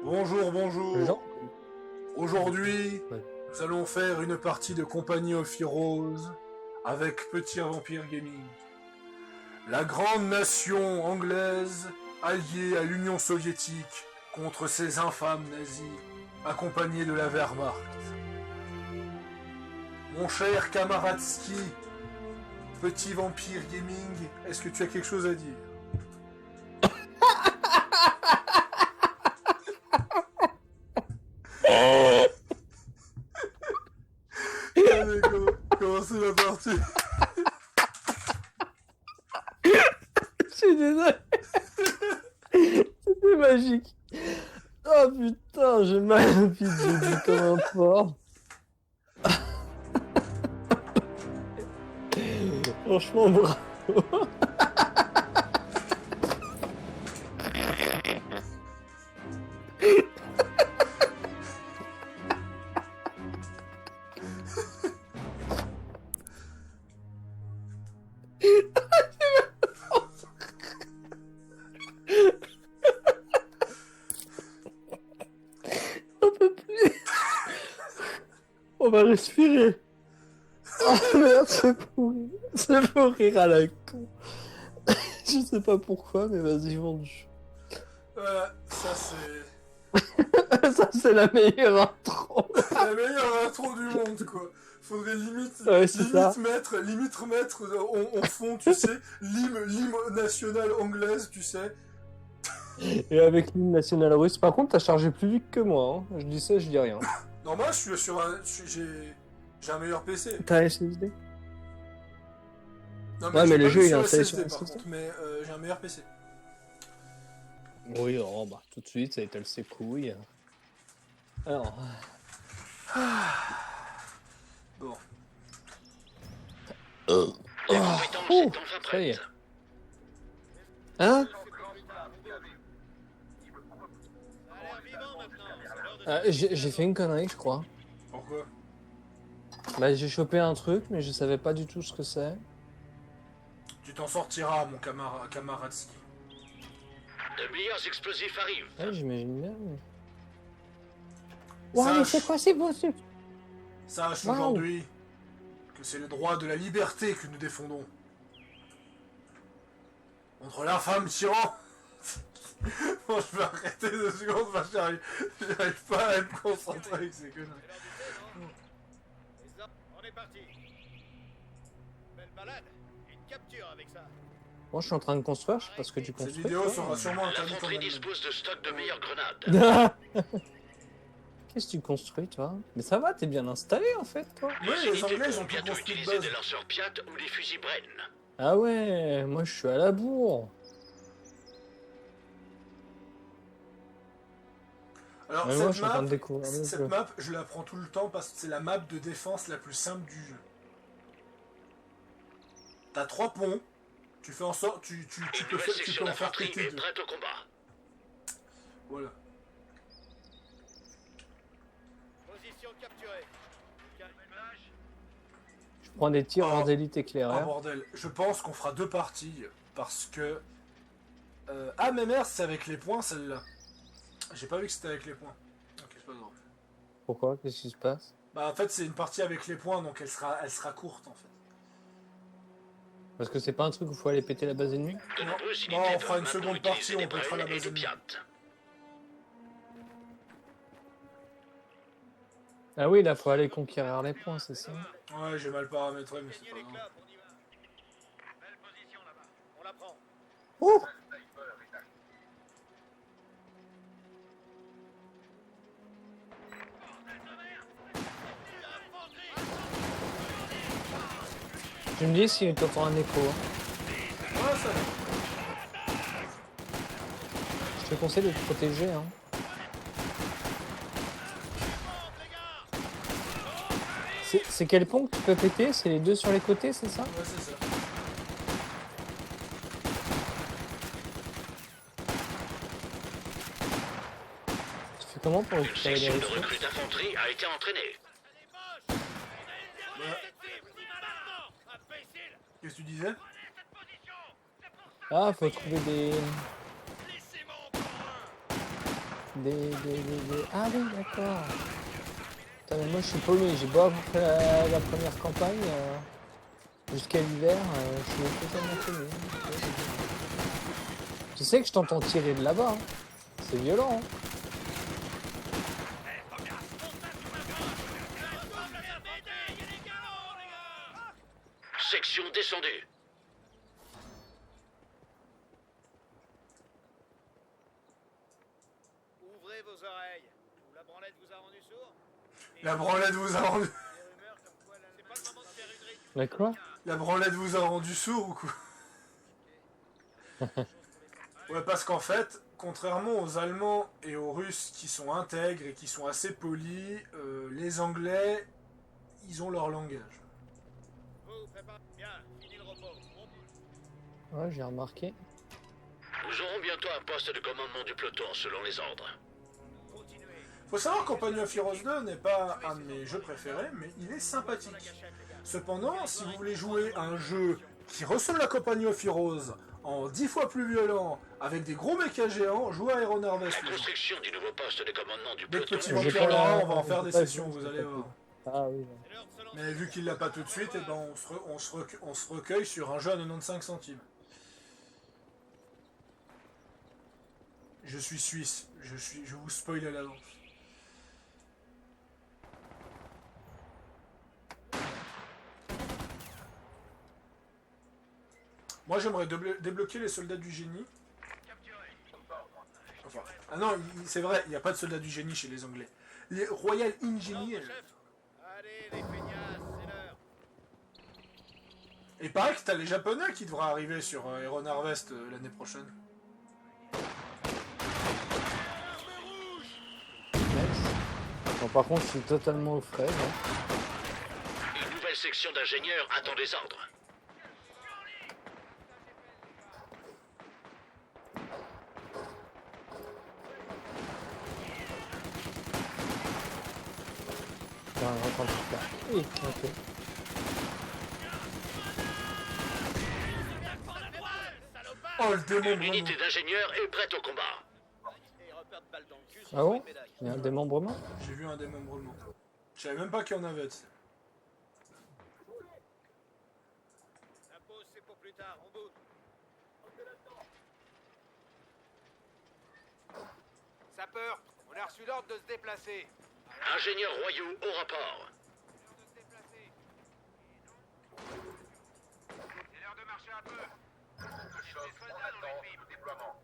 Bonjour, bonjour. Jean. Aujourd'hui, Ouais. nous allons faire une partie de Compagnie of Heroes avec Petit Vampire Gaming. La grande nation anglaise alliée à l'Union soviétique contre ces infâmes nazis, accompagnés de la Wehrmacht. Mon cher camarade Ski, Petit Vampire Gaming, est-ce que tu as quelque chose à dire? Allez, commencez la partie. Je suis désolé. C'était magique. Oh putain, j'ai mal au pied, j'ai dit comme un porc. Franchement, bravo. On peut plus. On va respirer. Oh merde, c'est pour rire à la con. Je sais pas pourquoi, mais vas-y, vendu. Voilà, ça c'est Ça, c'est la meilleure intro. la meilleure intro du monde, quoi. Faudrait Ouais, c'est ça. limite remettre en fond, tu sais, l'hymne nationale anglaise, tu sais. Et avec l'hymne national russe. Par contre, t'as chargé plus vite que moi. Hein. Je dis ça, je dis rien. Non, moi, je suis sur un... J'ai un meilleur PC. T'as un SSD? Non, Ouais, mais j'ai le pas jeu, mis il est sur installé SSD, sur par SSD. contre, mais j'ai un meilleur PC. Oui, oh, bah, tout de suite, ça étale ses couilles. Alors, Bon. La compétence ouh, est enfin ça y est. prête. Hein? J'ai fait une connerie, je crois. Pourquoi? Bah, j'ai chopé un truc, mais je savais pas du tout ce que c'est. Tu t'en sortiras, mon camarade Ski. De meilleurs explosifs arrivent. Ouais, j'imagine bien. Ouais, mais c'est quoi ces beaux trucs? Sache Wow. aujourd'hui que c'est le droit de la liberté que nous défendons. Contre l'infâme tyran. Bon, je vais arrêter 2 secondes parce que j'arrive pas à me concentrer avec ces conneries. On est parti. Belle balade. Une capture avec ça. Moi, je suis en train de construire, je sais pas ce que tu Cette construis. vidéo toi. sera sûrement interdite en L'infanterie Allemagne. dispose de stock de meilleures grenades. Qu'est-ce que tu construis, toi? Mais ça va, t'es bien installé, en fait, toi. Oui, Les les unités Anglais, ils pourront ont tout bientôt construit de utiliser base. des lanceurs Piat ou des fusils Bren. Ah ouais, moi, je suis à la bourre. Alors, Ouais, moi, je suis en train de découvrir le cette jeu. map, je la prends tout le temps parce que c'est la map de défense la plus simple du jeu. T'as 3 ponts, tu fais en sorte, tu Une peux, nouvelle tu section peux en faire d'infanterie péter est 2. prête au combat. Voilà. Position capturée. Je prends des tirs Oh. hors d'élite Ah éclairaire. bordel, je pense qu'on fera 2 parties parce que... Ah mais merde, c'est avec les points celle-là. J'ai pas vu que c'était avec les points. Ok, c'est pas grave. Pourquoi? Qu'est-ce qui se passe? Bah en fait c'est une partie avec les points donc elle sera courte en fait. Parce que c'est pas un truc où il faut aller péter la base ennemie? De Non, nombreuses non, unités on fera peuvent une maintenant seconde partie, utiliser des on pétera la Bren et base des ennemie. Piat. Ah oui, là, faut aller conquérir les points, c'est ça? Ouais, j'ai mal paramétré mais c'est pas grave. L'éclat, on y va. Belle position là-bas. On la prend. Oh! Tu me dis si tu entends un écho. Hein. Ouais, ça... Je te conseille de te protéger. Hein. C'est quel pont que tu peux péter? C'est les deux sur les côtés, c'est ça? Ouais, c'est ça. Tu fais comment pour Une récupérer les section de ressources? recrues d'infanterie a été entraînée. Qu'est-ce que tu disais? Ah, faut trouver des... Ah oui, d'accord. Putain, mais moi je suis paumé, j'ai beau avoir fait la première campagne jusqu'à l'hiver, je suis totalement paumé. Tu sais que je t'entends tirer de là-bas, hein. C'est violent. Hein. Section descendue. Ouvrez vos oreilles. Ou la branlette vous a rendu sourd. La branlette vous a rendu... Des rumeurs comme quoi c'est pas le moment de faire une réunion. D'accord. La branlette vous a rendu sourd ou quoi? Ouais, parce qu'en fait, contrairement aux Allemands et aux Russes qui sont intègres et qui sont assez polis, les Anglais, ils ont leur langage. Vous préparez. Bien, fini le repos. On Ouais, j'ai remarqué. Nous aurons bientôt un poste de commandement du peloton selon les ordres. continue. Faut savoir que Company of Heroes 2 n'est pas un de mes jeux préférés, mais il est sympathique. Cependant, si vous voulez jouer à un jeu qui ressemble à Company of Heroes, en 10 fois plus violent, avec des gros mechas géants, jouez à Iron Harvest. La construction du nouveau poste de commandement du Dès que peloton. Petit J'ai Vampire pas- l'aura, on va en faire j'ai des pas sessions, vu, vous j'ai allez pas voir. Ah oui. C'est l'heure de se lancer. Mais vu qu'il l'a pas tout de suite, eh ben on se recueille sur un jeu à 95 centimes. Je suis suisse, je vous spoil à l'avance. Moi j'aimerais débloquer les soldats du génie. Enfin, ah non, c'est vrai, il n'y a pas de soldats du génie chez les Anglais. Les Royal Engineers. Allez, les feignasses, c'est l'heure. Et pareil que t'as les Japonais qui devraient arriver sur Iron Harvest l'année prochaine. Nice. Bon, par contre, je suis totalement au frais. Hein. Une nouvelle section d'ingénieurs attend des ordres. Enfin, attends, je sais pas. Oui, ok. Oh le démon L'unité d'ingénieurs est prête au combat. Et repère de balles dans le cul, Ah bon une médaille. Il y a un démembrement. J'ai vu un démembrement. Je savais même pas qu'il y en avait. Tu sais. La pause, c'est pour plus tard, on bouge. Sapeur, on a reçu l'ordre de se déplacer. Ingénieurs royaux au rapport. De se déplacer. C'est l'heure de marcher un peu. Le choc attend le déploiement.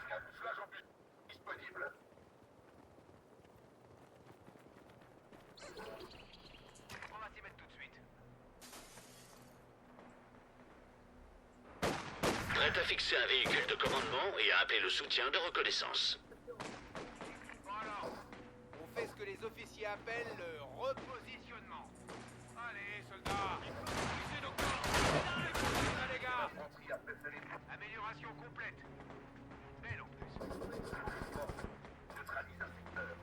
Camouflage en plus disponible. On va s'y mettre tout de suite. Prête à fixer un véhicule de commandement et à appeler le soutien de reconnaissance. Bon alors, on fait ce que les officiers appellent le repositionnement. Allez, soldats, poussez nos corps. Là, les gars. Amélioration complète. Belle en plus. Neutralise un secteur.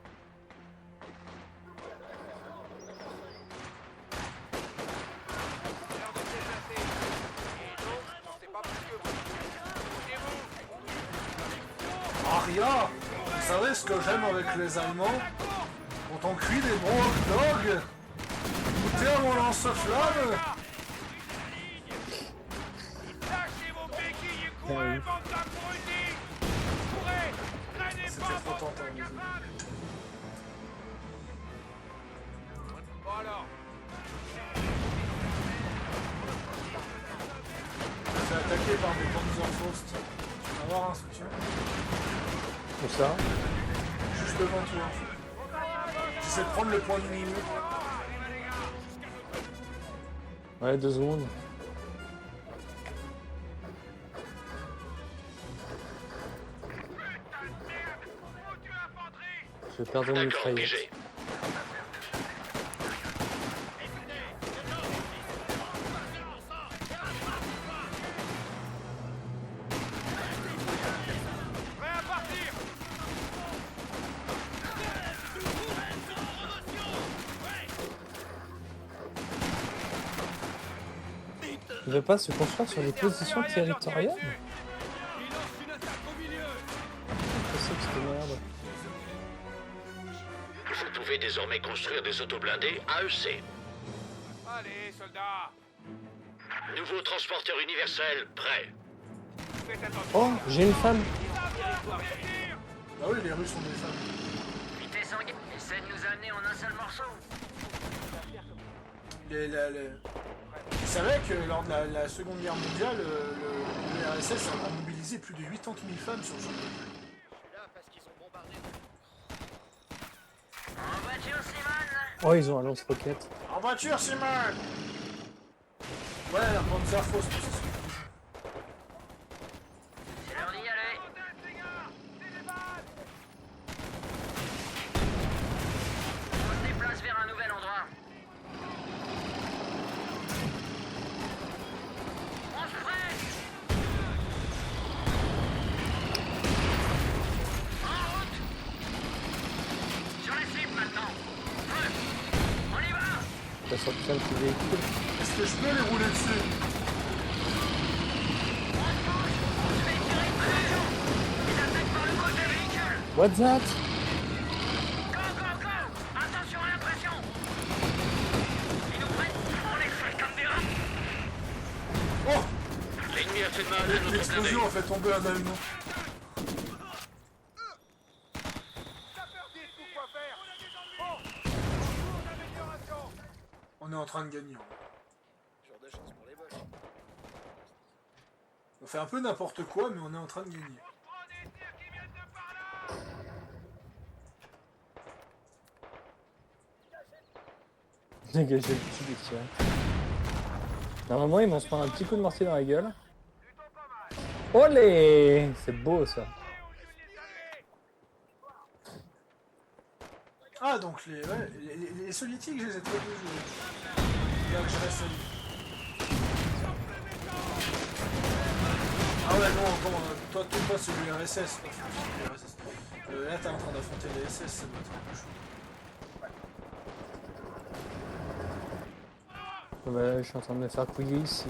L'heure de se déplacer. Et non, c'est pas plus que vous. Bougez-vous. Aria, vous savez ce que j'aime avec les Allemands? Quand on cuit des bons hot dogs, goûtez à mon lance-flamme. Lâchez vos béquilles et Ah courez, oui. bande d'abrutis! Courez! Traînez C'était pas, trop bande tentant, de les amis. capables! Bon alors, Je me fais attaquer par des Panzerfaust. Tu vas voir un soutien. Tout ça. Juste devant toi. J'essaie de prendre le point du milieu. Ouais, 2 secondes. foutue infanterie! Je vais perdre mon D'accord, mitraillette. pigé. Prêt à partir! Il veut pas se construire sur les positions territoriales? Il lance une attaque au milieu! Qu'est-ce que c'est que cette merde? Vous pouvez désormais construire des autoblindés AEC. Allez, soldats. Nouveau transporteur universel prêt. Faites attention. Oh, j'ai une femme. Ah oui, les Russes sont des femmes. Vitesse sanguine, essaie de nous amener en un seul morceau. Vous savez que lors de la Seconde Guerre mondiale, le RSS a mobilisé plus de 80 000 femmes sur le champ de bataille. En voiture, Simon. Oh, ils ont un lance-roquette. En voiture, Simon. Ouais, la Panzerfaust, c'est ce que je dis. C'est l'heure d'y aller. On se déplace vers un nouvel endroit. On se presse. En route. Sur la cible maintenant. Feu. On y va. T'as sorti un petit véhicule. Est-ce que je peux les rouler dessus? What's that? Go, go, go! Attention à l'impression! Ils nous prennent, on les fait comme des rats! Oh! L'ennemi a fait mal à notre blindé. L'explosion a fait tomber un Allemand. Dites-nous quoi faire. Oh, cours d'amélioration. On est en train de gagner. On fait un peu n'importe quoi, mais on est en train de gagner. Prends des tirs qui viennent de par là. Dégagez le petit des tirs. Normalement, ils vont se prendre un petit coup de mortier dans la gueule. Olé! C'est beau ça. Ah, donc les soviétiques, je les ai très bien joués. Là que je reste. Ah ouais, non, bon, toi c'est l'URSS. Là, t'es en train d'affronter les SS, ça doit être un peu chaud. Bah, je suis en train de me faire couiller ici.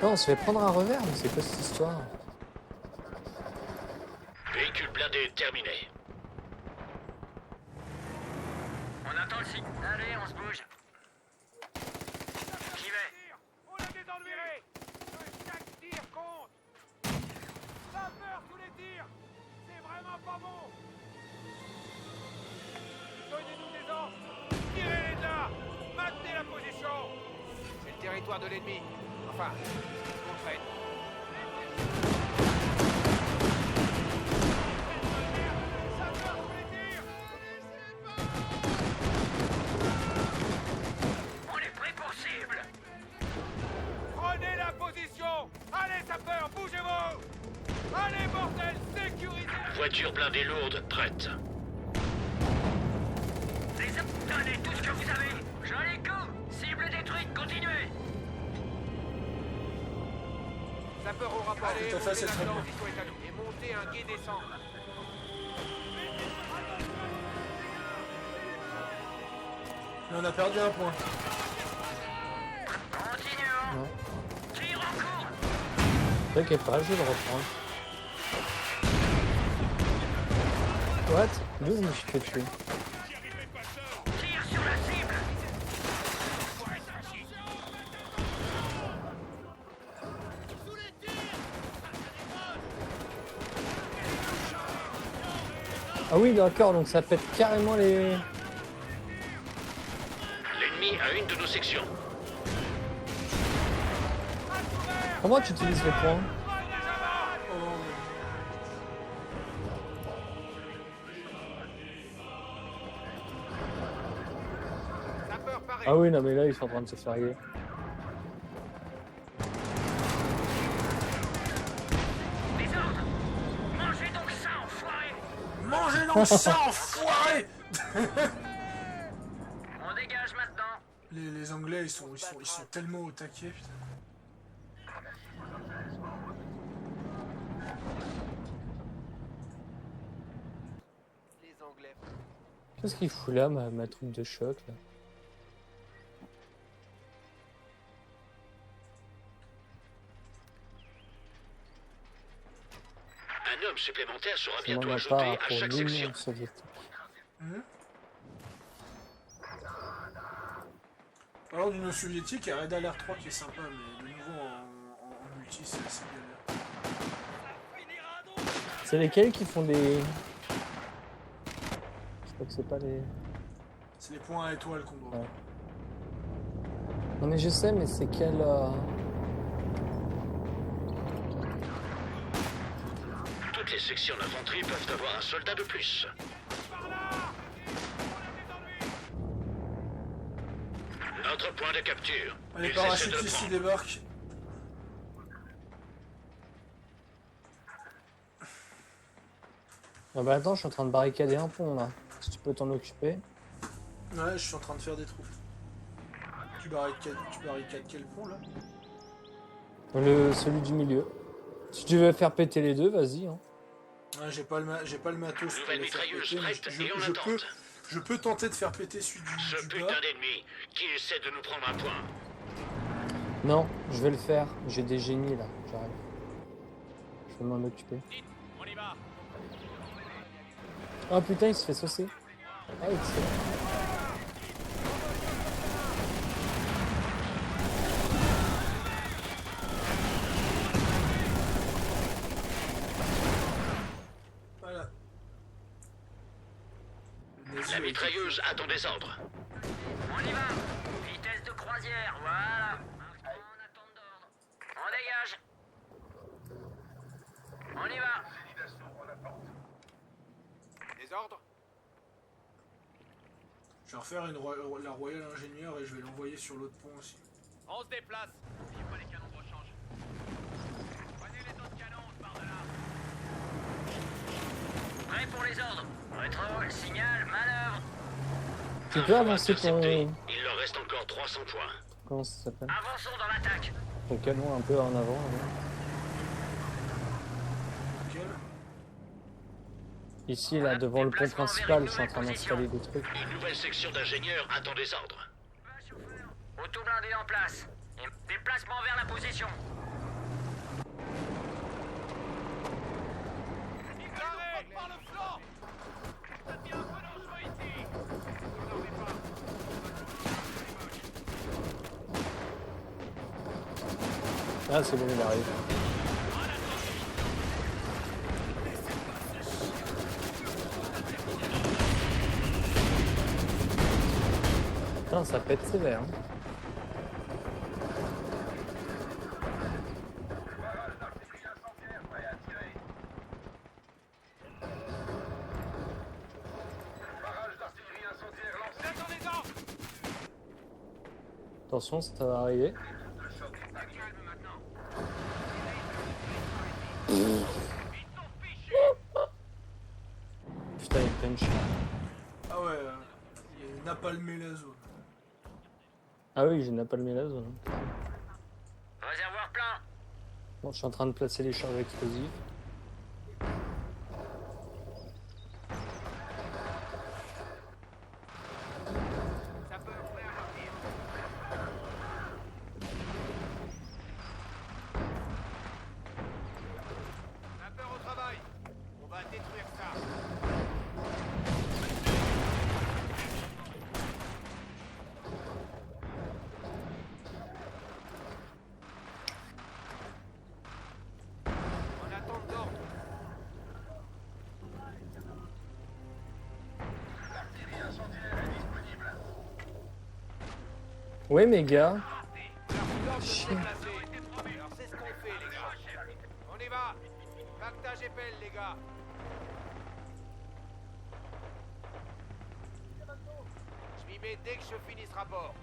Non, on se fait prendre un revers, mais c'est quoi cette histoire? Véhicule blindé terminé. On attend le signe. Allez, on se bouge. J'y vais. On a des ennuis. Chaque tir compte. Ça peur tous les tirs. C'est vraiment pas bon. Donnez-nous des ordres. Tirez les là. Maintenez la position. C'est le territoire de l'ennemi. Enfin, c'est ce qu'on traite. Ça peur tous les tirs. On est pris pour cible. Prenez la position. Allez, sapeurs, bougez-vous. Allez, bordel, sécurisez. Voiture blindée lourde prête. Les hommes, donnez tout ce que vous avez. Joli coup. Cible détruite, continuez. Sapeur au rapport. Allez, tout à fait, c'est très bien. position est à nous. Et montez un guet descend. Mais on a perdu un point. Continuons. Non. Tire en cours. T'inquiète pas, je vais le reprendre. What? D'où je me suis fait tuer? Tire sur la cible. Ah oui, d'accord, donc ça pète carrément les... L'ennemi a une de nos sections. Comment tu utilises les points? Sapeur, pareil. Ah oui, non mais là, ils sont en train de se faire rier. Les ordres. Mangez donc ça, enfoiré. Mangez donc ça, enfoiré! On dégage maintenant. Les Anglais, ils sont tellement au taquet, putain. Les Anglais. Qu'est-ce qu'il fout là, ma troupe de choc, là? Un homme supplémentaire sera Ça m'en bientôt a ajouté pas à pour chaque l'Union section. soviétique. Mhm. Alors d'une soviétique, il y a Red Alert 3 qui est sympa, mais de nouveau en multi, c'est assez galère. C'est lesquels qui font des... Je crois que c'est pas les... C'est les points à étoiles qu'on doit. Ouais. Non mais je sais, mais c'est quel... Toutes les sections d'infanterie peuvent avoir un soldat de plus. Notre point de capture. Les Ils essaient de le parachutistes qui prendre. débarquent. Ah bah attends, je suis en train de barricader un pont là. Si tu peux t'en occuper. Ouais, je suis en train de faire des trous. Tu barricades quel pont là? Celui du milieu. Si tu veux faire péter les deux, vas-y. Hein. Ouais, j'ai pas le matos pour Nouvelle les faire mitrailleuse péter, mais prête et en attente. je peux tenter de faire péter celui Ce du putain bas. d'ennemi qui essaie de nous prendre un point. Non, je vais le faire. J'ai des génies là. J'arrive. Je vais m'en occuper. On y va. Oh putain, il se fait saucer. Ah, excellent. Voilà. La mitrailleuse attend des ordres. On y va. Vitesse de croisière, voilà. En attente d'ordre. On dégage. On y va. Des ordres? Je vais refaire la Royale Ingénieure et je vais l'envoyer sur l'autre pont aussi. On se déplace. N'oubliez pas les canons de rechange. Prenez les autres canons, on se barre de là. Prêt pour les ordres. Rétro, signal, manœuvre. Tu peux avancer ton... Intercepté. Il leur reste encore 300 points. Comment ça s'appelle? Avançons dans l'attaque. Ton canon un peu en avant. Là. Lequel? Ici, là, devant le pont principal, je suis en train d'installer des trucs. Une nouvelle section d'ingénieurs attend des ordres. Auto-blindé en place. Et déplacement vers la position. Arrête par le flanc. Ça devient un peu dangereux ici. Vous n'en pas. Ah, c'est bon, il arrive. Putain, ça pète sévère. Hein. J'attends les ordres. Attention, ça va arriver. Calme maintenant. Putain, il punch. Ah ouais, il a napalmé la zone. Ah oui, j'ai napalmé la zone. Réservoir plein. Bon, je suis en train de placer les charges explosives. Ça peut prêt à partir. Sapeur au travail. On va détruire ça. En attente d'ordre. Ouais, mes gars. Alors Chien. c'est ce qu'on fait, les gars. On y va. Pactage épelle, les gars. Je m'y mets dès que je finis ce rapport.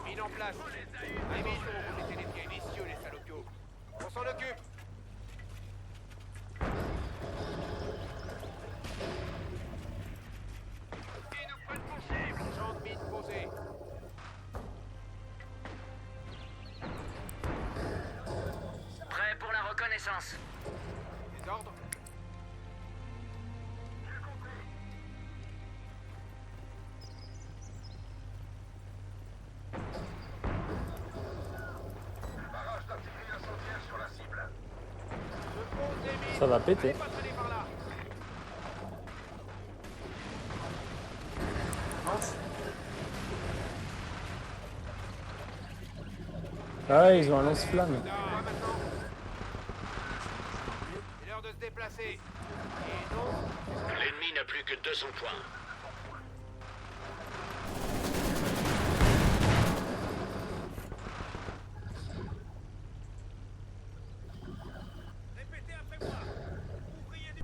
Mine en place. Émission, vous mettez les pieds vicieux, les salopios. On s'en occupe. Champ de mine posé. Prêt pour la reconnaissance. Des ordres. Ça va péter. Pas traîner par là. Mince. Ah ouais, ils ont un lance-flamme. Non, maintenant. C'est l'heure de se déplacer. Et non, L'ennemi n'a plus que 200 points. répétez après moi. Ouvrier du...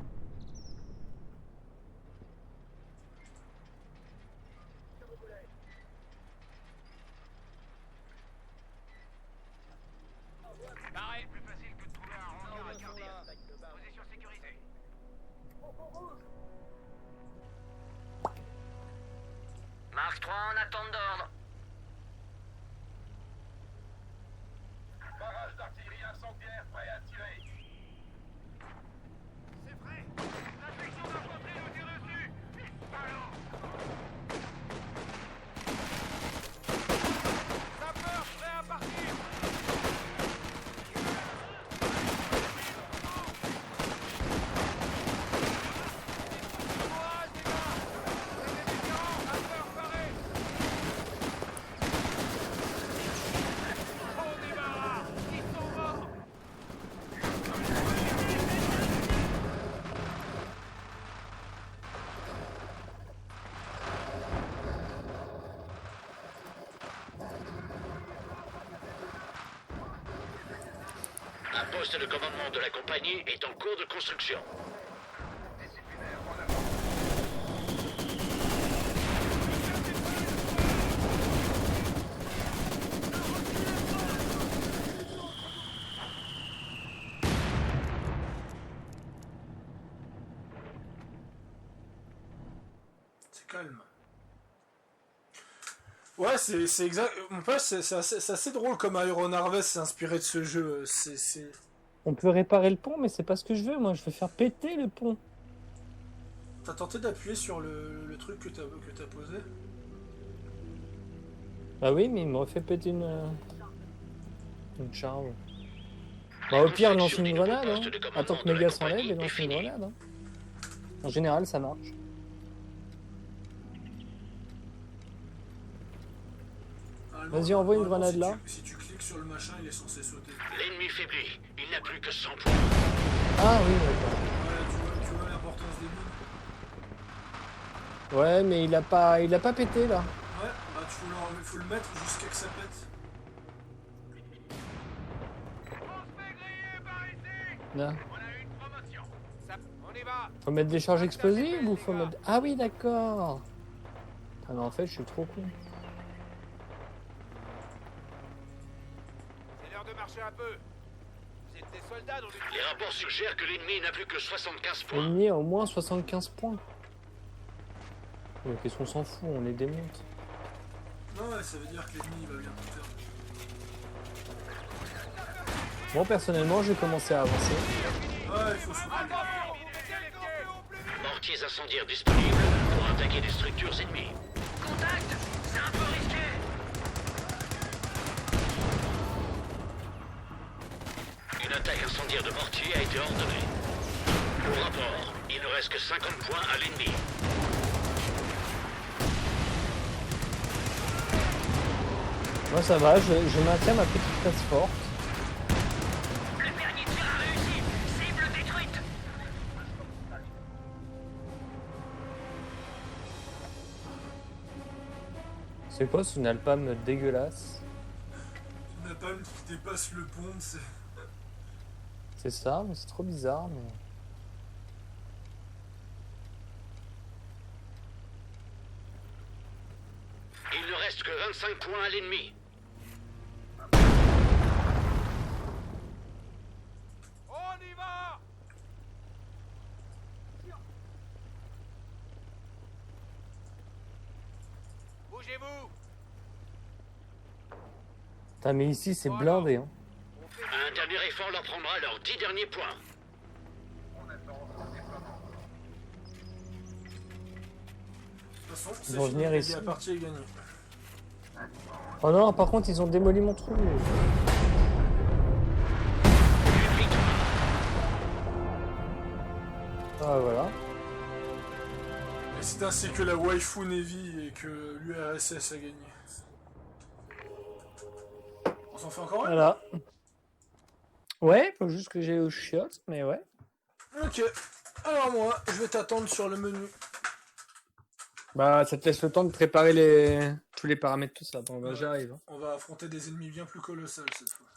Pareil, plus facile que de trouver un hangar à garder. Position sécurisée. Mark 3 en attente d'ordre. Barrage d'artillerie incendiaire prêt à tirer. C'est vrai. La section d'infanterie nous tire dessus. Allô. Sapeur, prêt à partir. Courage, les gars. C'est différent. Sapeur, paré. On débarras. Ils sont morts. Un poste de commandement de la compagnie est en cours de construction. C'est calme. Ouais, c'est exact. Mon pote, c'est assez drôle comme Iron Harvest s'est inspiré de ce jeu. C'est... On peut réparer le pont, mais c'est pas ce que je veux. Moi, je veux faire péter le pont. T'as tenté d'appuyer sur le truc que t'as posé? Bah oui, mais il me refait péter une charge. Bah au pire, lance une grenade. Hein. Attends que Méga s'enlève et lance une grenade. Hein. En général, ça marche. Vas-y, envoie une grenade là. Si tu cliques sur le machin, il est censé sauter. L'ennemi faiblit. Il n'a plus que 100 points. Ah oui, d'accord. Ouais, tu vois l'importance des mines. Ouais, mais il a pas pété là. Ouais, bah faut le mettre jusqu'à que ça pète. On se fait griller par ici. Là. On a une promotion. Ça, on y va. Faut mettre des charges explosives ou faut mettre... Ah oui, d'accord. Ah mais en fait, je suis trop con. C'est l'heure de marcher un peu. Vous êtes des soldats dans une... Les rapports suggèrent que l'ennemi n'a plus que 75 points. L'ennemi a au moins 75 points. Qu'est-ce qu'on s'en fout, on les démonte. Non, ouais, ça veut dire que l'ennemi va bientôt perdre. Moi personnellement, j'ai commencé à avancer. Ouais, il faut souffler. Attention, vous mettez les pieds au plus vite. Mortiers incendiaires disponibles pour attaquer des structures ennemies. Contact. C'est un peu risqué. Une attaque incendiaire de mortier a été ordonnée. Au rapport, il ne reste que 50 points à l'ennemi. Moi ça va, je maintiens ma petite place forte. Le dernier tir a réussi. Cible détruite. C'est quoi ce napalm dégueulasse? Napalm qui dépasse le pont, c'est... C'est ça, mais c'est trop bizarre. Mais... Il ne reste que 25 points à l'ennemi. On y va. Bougez-vous. Putain, mais ici c'est blindé. Hein. On fait... Un dernier effort leur prendra leurs 10 derniers points. De toute façon, c'est Ils vont fini, venir ici. la partie est gagnée. Oh non, par contre ils ont démoli mon trou. Une victoire. Ah, voilà. Et c'est ainsi que la waifu Navy et que l'URSS a gagné. On s'en fait encore une? Voilà. Ouais, faut juste que j'aille aux chiottes, mais ouais. Ok. Alors moi, je vais t'attendre sur le menu. Bah, ça te laisse le temps de préparer tous les paramètres, tout ça. Bon, bah, Ouais. j'arrive. On va affronter des ennemis bien plus colossales cette fois.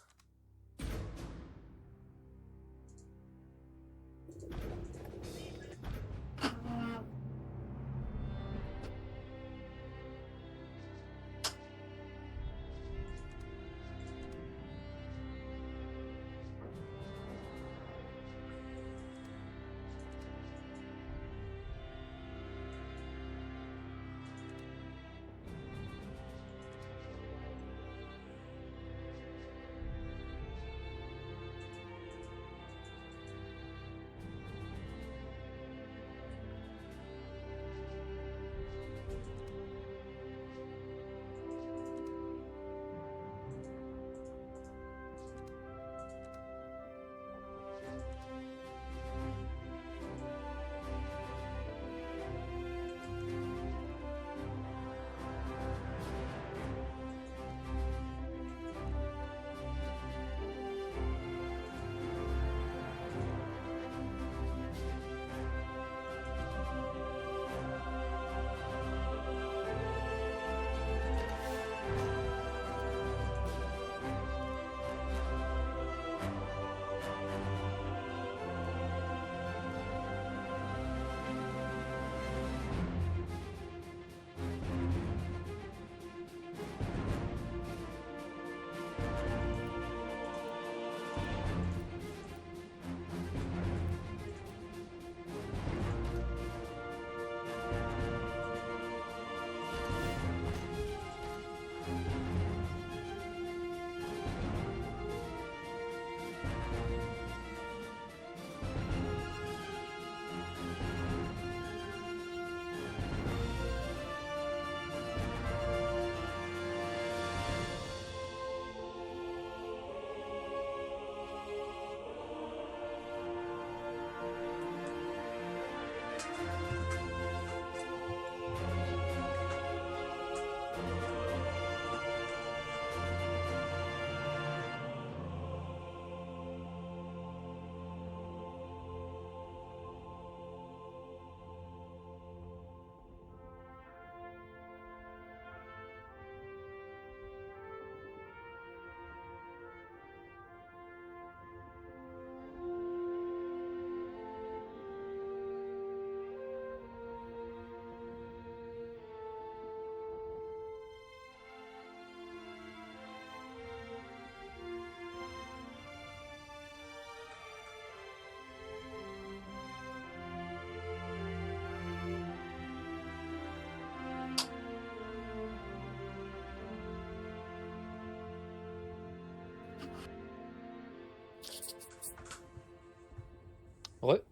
Ouais.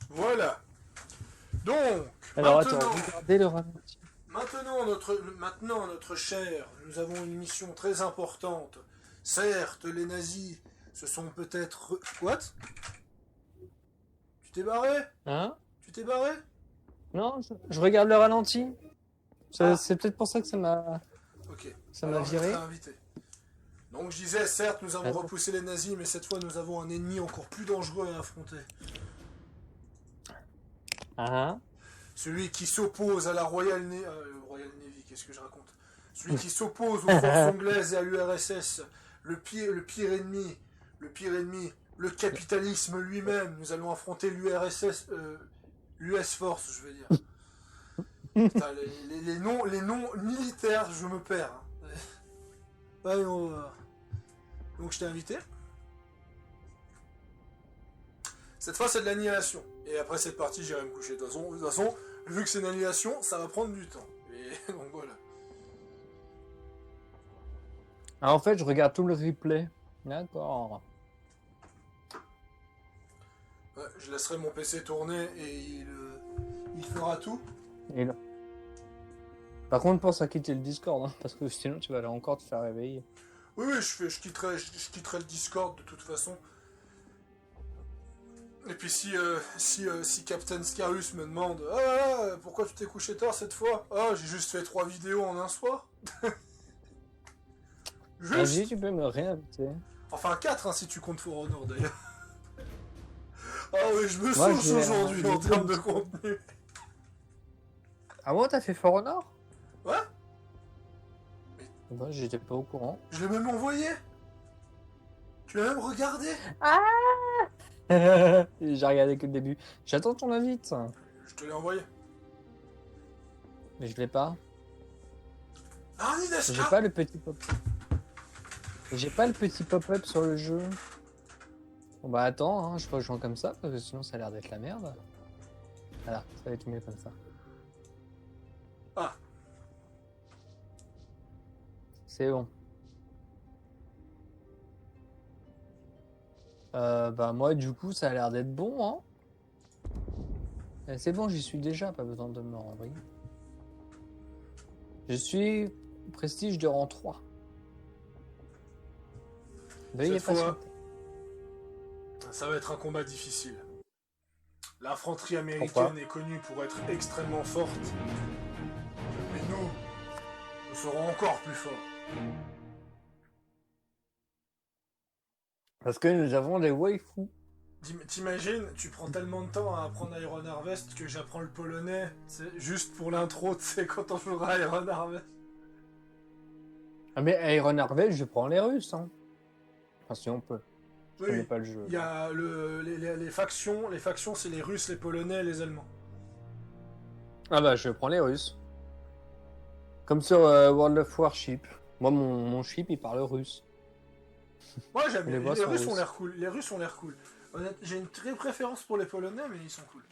Voilà. Donc, Alors, maintenant, attends, regardez le ralenti. maintenant, notre cher, nous avons une mission très importante. Certes, les nazis se sont peut-être... What? Tu t'es barré? Hein? Tu t'es barré? Non, je regarde le ralenti. Ah. C'est peut-être pour ça que ça m'a Ok. viré. je serai invité. Donc je disais, certes, nous avons Attends. repoussé les nazis, mais cette fois, nous avons un ennemi encore plus dangereux à affronter. Ah. Celui qui s'oppose à la Royal Navy, qu'est-ce que je raconte? Celui qui s'oppose aux forces anglaises et à l'URSS, le pire ennemi, le capitalisme lui-même. Nous allons affronter l'URSS, l'US Force, je veux dire. Putain, les noms militaires, je me perds. Hein. Allez, on va voir. Donc je t'ai invité. Cette fois, c'est de l'annihilation. Et après cette partie, j'irai me coucher. De toute façon, vu que c'est une annihilation, ça va prendre du temps. Et donc voilà. Ah, en fait, je regarde tout le replay. D'accord. Ouais, je laisserai mon PC tourner et il fera tout. Et là. Par contre, pense à quitter le Discord, hein, parce que sinon tu vas aller encore te faire réveiller. Oui, je quitterai le Discord de toute façon. Et puis si Captain Scarus me demande « Ah, pourquoi tu t'es couché tard cette fois ?»« Ah, j'ai juste fait 3 vidéos en un soir. » Vas-y, Juste. tu peux me réinviter. Enfin 4 hein, si tu comptes For Honor d'ailleurs. Ah oui, je me Moi, sauce j'ai aujourd'hui un- en termes de contenu. Ah ouais, t'as fait For Honor? Ouais, Bah, j'étais pas au courant. je l'ai même envoyé. Tu l'as même regardé. J'ai regardé que le début. J'attends ton invite. Je te l'ai envoyé. Mais je l'ai pas. Nani J'ai Deska. pas le petit pop. J'ai pas le petit pop-up sur le jeu. Bon bah attends, hein, je rejoins comme ça, parce que sinon ça a l'air d'être la merde. Voilà, ça va être mieux comme ça. Ah, C'est bon. Bah moi du coup ça a l'air d'être bon, hein. C'est bon, j'y suis déjà, pas besoin de me renvoyer. Je suis prestige de rang 3. Veuillez Cette fois- patienter. ça va être un combat difficile. L'infanterie américaine Pourquoi est connue pour être extrêmement forte. Mais nous serons encore plus forts. Parce que nous avons des waifus. T'imagines, tu prends tellement de temps à apprendre Iron Harvest que j'apprends le polonais, c'est juste pour l'intro, tu sais, quand on jouera à Iron Harvest. Ah mais Iron Harvest, je prends les Russes, hein. Enfin si on peut. Je Oui, connais pas le jeu. il y a les factions c'est les Russes, les Polonais, les Allemands. Ah bah je prends les Russes. Comme sur World of Warship. Moi mon ship il parle russe. Moi j'aime Les bien, voix les sont Russes ont russes. l'air cool, les Russes ont l'air cool. J'ai une très préférence pour les Polonais, mais ils sont cool.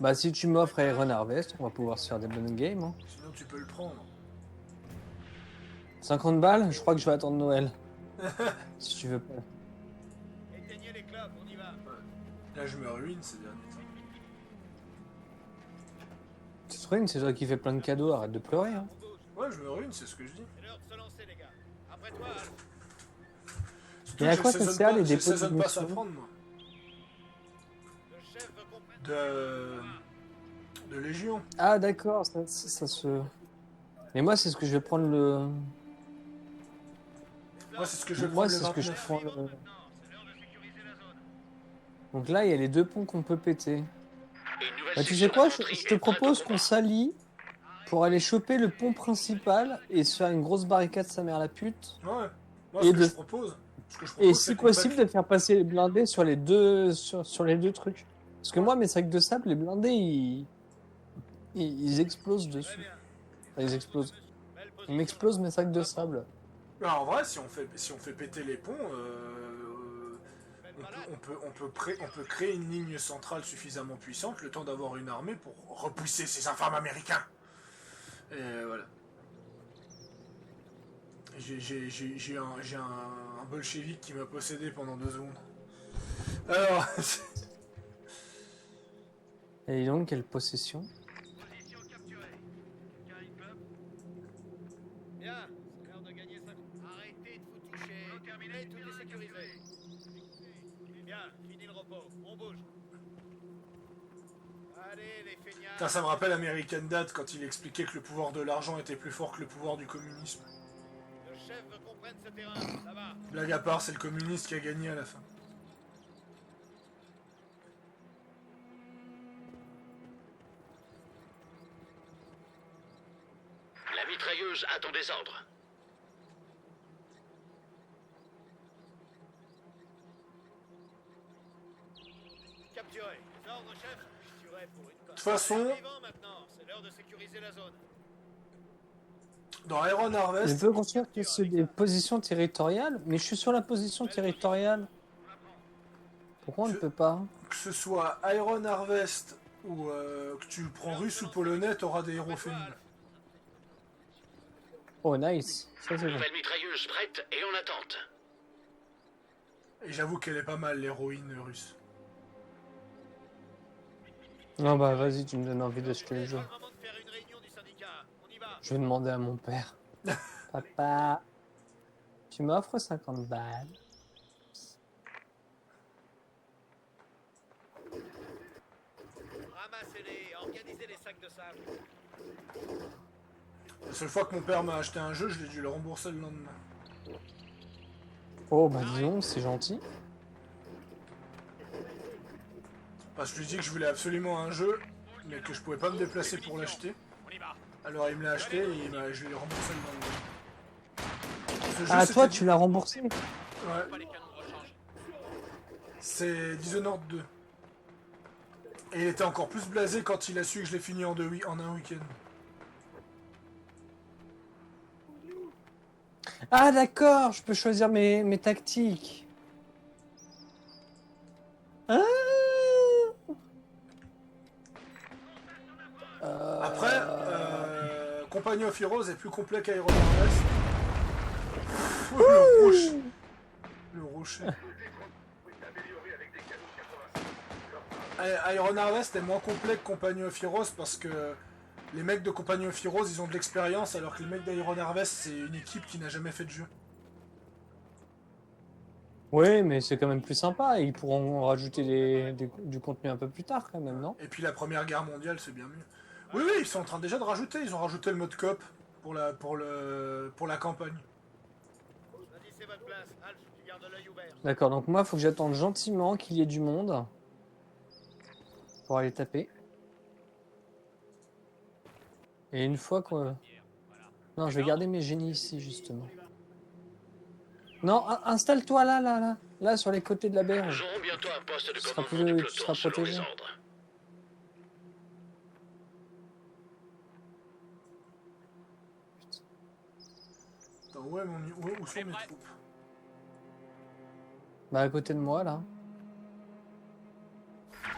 Bah si tu m'offres Iron Harvest, on va pouvoir se faire des bonnes games, hein. Sinon tu peux le prendre. 50 balles, je crois que je vais attendre Noël. Si tu veux pas. Éteignez les clopes, on y va. Là je me ruine ces derniers temps. C'est trop, c'est toi qui fais plein de cadeaux, arrête de pleurer, hein. On bouge. Ouais, je me ruine, c'est ce que je dis. C'est l'heure de se lancer, les gars. Après toi, Al. Surtout Et à que quoi je ça saisonne sert, pas- les je dépôts de saisonne pas ça munitions prendre moi. Le chef veut qu'on prenne. De Légion. Ah d'accord, ça se... Mais moi c'est ce que je vais prendre le... Moi c'est ce que je vais Moi prendre le c'est ce que je 29. prends le... Maintenant, c'est l'heure de sécuriser la zone. Donc là il y a les 2 ponts qu'on peut péter. Une nouvelle Bah tu sais section quoi, d'infanterie je te est prête au propose qu'on combat. s'allie pour aller choper le pont principal et se faire une grosse barricade sa mère la pute. Ouais. Moi Et ce que de- je propose, Et c'est si qu'on possible mette- de faire passer les blindés sur les deux, sur les 2 trucs. Parce que moi mes sacs de sable, les blindés ils explosent Très dessus. bien. Enfin, ils explosent. Belle Ils position. m'explosent mes sacs de sable. Ah, en vrai, si on fait péter les ponts, Faites on, malade. on peut créer une ligne centrale suffisamment puissante, le temps d'avoir une armée pour repousser ces infâmes américains. Et voilà. J'ai un bolchevique qui m'a possédé pendant 2 secondes. Alors, Et donc quelle possession? Position capturée. Carry club. Bien, c'est l'heure de gagner 5. Arrêtez de vous toucher. Terminé, tout est sécurisé. Bien, fini le repos. On bouge. Allez, les feignards. putain, ça me rappelle American Dad quand il expliquait que le pouvoir de l'argent était plus fort que le pouvoir du communisme. Le chef veut qu'on prenne ce terrain. Ça va. Blague à part, c'est le communiste qui a gagné à la fin. La mitrailleuse attend des ordres. Capturé. Ordre, chef. Je tuerai pour une De toute façon, Vivant maintenant. C'est l'heure de sécuriser la zone. dans Iron Je Harvest, peux construire que c'est des positions territoriales, mais je suis sur la position territoriale. Pourquoi on ne peut pas? que ce soit Iron Harvest ou que tu prends russe ou polonais, t'auras des héros féminins. Oh nice, ça c'est bon. Nouvelle mitrailleuse prête et en attente. Et j'avoue qu'elle est pas mal, l'héroïne russe. Non bah vas-y, tu me donnes envie d'acheter le jeu. Pas le moment de faire une réunion du syndicat. On y va. Je vais demander à mon père. Papa, tu m'offres 50 balles? sac de sable. La seule fois que mon père m'a acheté un jeu, je l'ai dû le rembourser le lendemain. Oh, bah disons, c'est gentil. Parce que je lui ai dit que je voulais absolument un jeu, mais que je pouvais pas me déplacer pour l'acheter. On y va. Alors il me l'a acheté et je lui ai remboursé le lendemain. Ce jeu, Ah, toi, c'était- tu l'as remboursé? Ouais, Pas les canons de rechange. c'est Dishonored 2. Et il était encore plus blasé quand il a su que je l'ai fini en un week-end. Ah, d'accord, je peux choisir mes tactiques. Ah. Après, Company of Heroes est plus complet qu'Iron Harvest. Le rocher. Le rocher. Iron Harvest est moins complet que Company of Heroes parce que les mecs de Company of Heroes ils ont de l'expérience alors que les mecs d'Iron Harvest c'est une équipe qui n'a jamais fait de jeu. Oui, mais c'est quand même plus sympa. Ils pourront rajouter du contenu un peu plus tard, quand même, non? Et puis la Première Guerre mondiale c'est bien mieux. Oui, oui, ils sont en train déjà de rajouter. Ils ont rajouté le mode coop pour la campagne. Vas-y, c'est votre place. Alf, tu gardes l'œil ouvert. D'accord, donc moi, il faut que j'attende gentiment qu'il y ait du monde pour aller taper. Et une fois qu'on... Non, je vais garder mes génies ici, justement. Non, installe-toi là, sur les côtés de la Nous berge. aurons bientôt un poste de Tu seras commandement du tu peloton seras selon protégé. les ordres. Attends, où sont mes troupes? Bah, à côté de moi, là.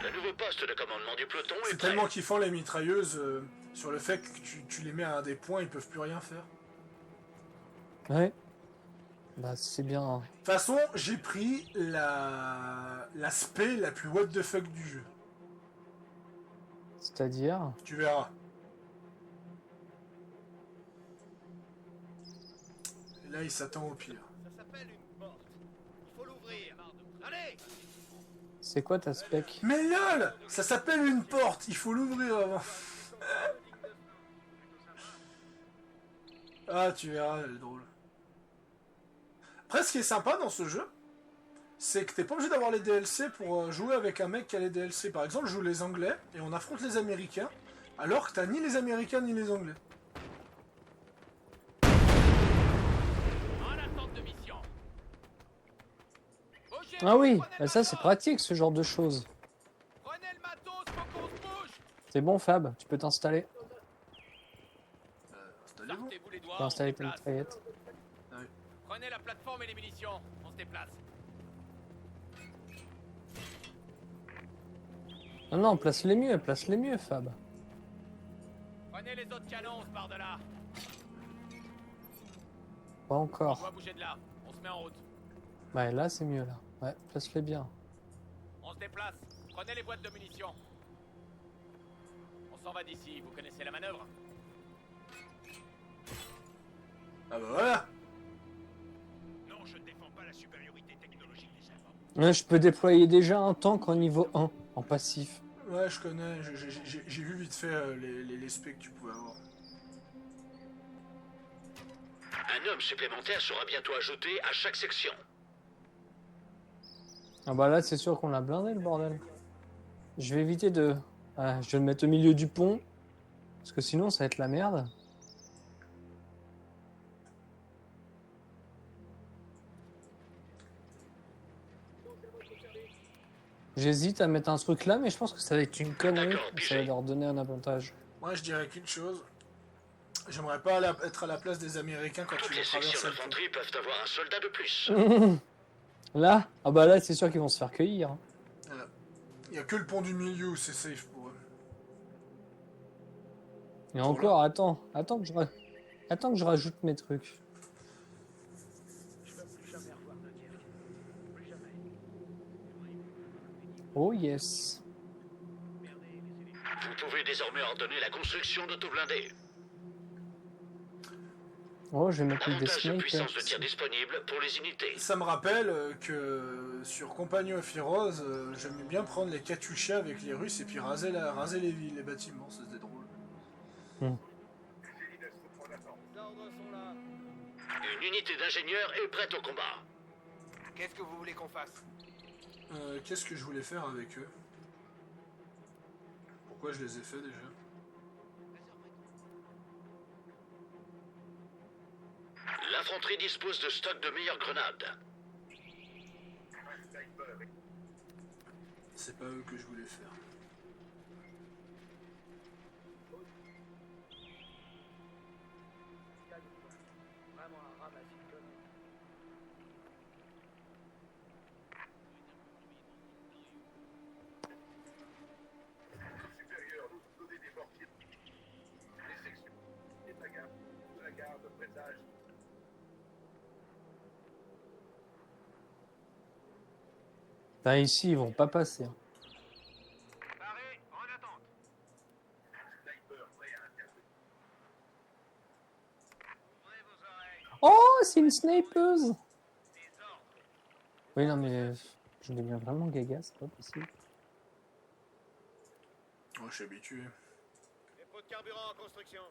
Le nouveau poste de commandement du peloton est C'est prêt. tellement kiffant les mitrailleuses sur le fait que tu les mets à des points, ils peuvent plus rien faire. Ouais. Bah, c'est bien. De toute façon, j'ai pris l'aspect la plus what the fuck du jeu. C'est-à-dire... Tu verras. Et là, il s'attend au pire. Ça s'appelle une porte. Il faut l'ouvrir. Allez! C'est quoi ta spec? Mais lol, ça s'appelle une porte, il faut l'ouvrir avant. Ah, tu verras, elle est drôle. Après, ce qui est sympa dans ce jeu, c'est que t'es pas obligé d'avoir les DLC pour jouer avec un mec qui a les DLC. Par exemple, je joue les Anglais et on affronte les Américains, alors que t'as ni les Américains ni les Anglais. En attente de mission. Bougez, Ah oui, prenez bah le ça c'est matos. pratique ce genre de choses. Prenez le matos, faut qu'on se bouge. C'est bon Fab, tu peux t'installer. Installez-vous. Sortez-vous les Tu doigts, peux on se installer ta déplace. mitraillette. Prenez la plateforme et les munitions, on se déplace. Non, place-les mieux Fab. Prenez les autres canons, on se part de là. Pas On encore. doit bouger de là, on se met en route. Ouais, là c'est mieux là. Ouais, place-les bien. On se déplace, prenez les boîtes de munitions. On s'en va d'ici, vous connaissez la manœuvre? Ah bah voilà. Non, je ne défends pas la supériorité technologique des Allemands. Ouais, je peux déployer déjà un tank en niveau 1, en passif. Ouais, je connais, j'ai vu vite fait les specs que tu pouvais avoir. Un homme supplémentaire sera bientôt ajouté à chaque section. Ah bah là c'est sûr qu'on l'a blindé le bordel. Je vais éviter de... Ah, je vais le mettre au milieu du pont. Parce que sinon ça va être la merde. J'hésite à mettre un truc là, mais je pense que ça va être une connerie. D'accord, Et ça va leur donner un avantage. Moi, je dirais qu'une chose. J'aimerais pas être à la place des Américains quand Toutes ils les vont traverser sections le pont. d'infanterie peuvent avoir un soldat de plus. Là? Ah bah là c'est sûr qu'ils vont se faire cueillir. Hein. Voilà. Il y a que le pont du milieu où c'est safe pour eux. Et encore, attends que je rajoute mes trucs. Oh yes. Vous pouvez désormais ordonner la construction d'autoblindés. Oh, je vais mettre des Avantage de snipers. puissance de tir disponible pour les unités. Ça me rappelle que sur Company of Heroes, j'aimais bien prendre les Katyusha avec les Russes et puis raser les villes, les bâtiments, c'était drôle. Une unité d'ingénieurs est prête au combat. Qu'est-ce que vous voulez qu'on fasse? Qu'est-ce que je voulais faire avec eux? Pourquoi je les ai fait déjà? L'infanterie dispose de stocks de meilleures grenades. C'est pas eux que je voulais faire. Enfin, ici, ils vont pas passer. Paré, en attente. Ouvrez vos oreilles. Oh, c'est une snipeuse! Des ordres. Oui, non, mais je deviens vraiment gaga, c'est pas possible. Oh, je suis habitué. Dépôt de carburant en construction.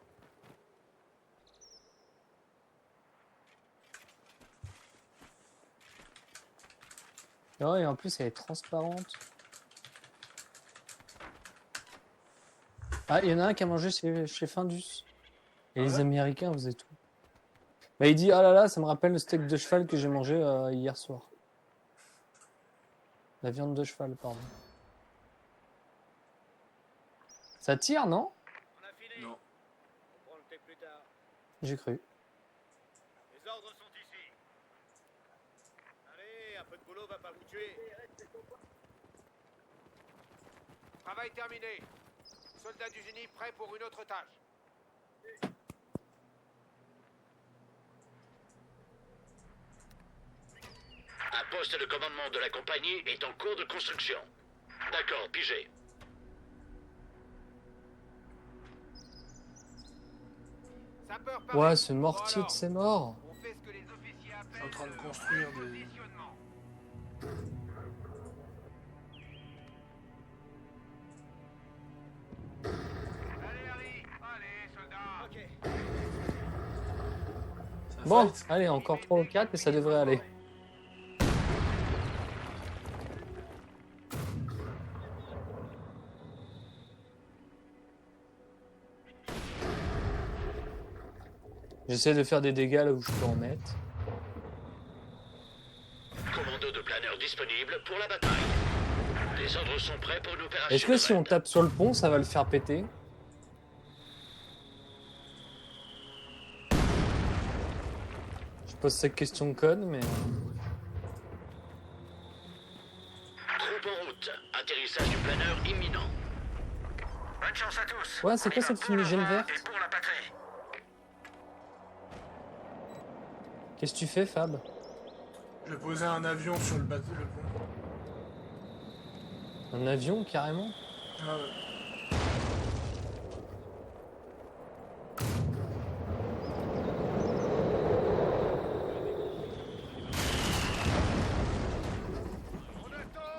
Oh, et en plus, elle est transparente. Ah, il y en a un qui a mangé chez Findus. Et les ouais Américains faisaient tout. Bah, il dit, ah là là, ça me rappelle le steak de cheval que j'ai mangé hier soir. La viande de cheval, pardon. Ça tire, non? On a fini. Non. On prend le thé plus tard. J'ai cru. Les ordres sont ici. Allez, un peu de boulot va pas vous tuer. Travail terminé. Soldats du génie prêts pour une autre tâche. Un poste de commandement de la compagnie est en cours de construction. D'accord, pigé. Sapeur paré. Ouais, ce Bon mortier de alors, ses morts. on fait ce que les officiers appellent en train de le construire des- repositionnement. Allez, Harry. Allez, soldats. Ok. Ça Bon, fight. allez, encore 3 ou 4 et ça devrait aller. J'essaie de faire des dégâts là où je peux en mettre. Commando de planeur disponible pour la bataille. Les ordres sont prêts pour une opération. Est-ce que de si on raid. tape sur le pont, ça va le faire péter? Je pose cette question de code, mais... Troupe en route. Atterrissage du planeur imminent. Bonne chance à tous. Ouais, c'est On y quoi va cette pour le fumigène vin verte? et pour la patrie. Qu'est-ce que tu fais, Fab? Je vais poser un avion sur le bateau, le pont. Un avion, carrément? Ah ouais.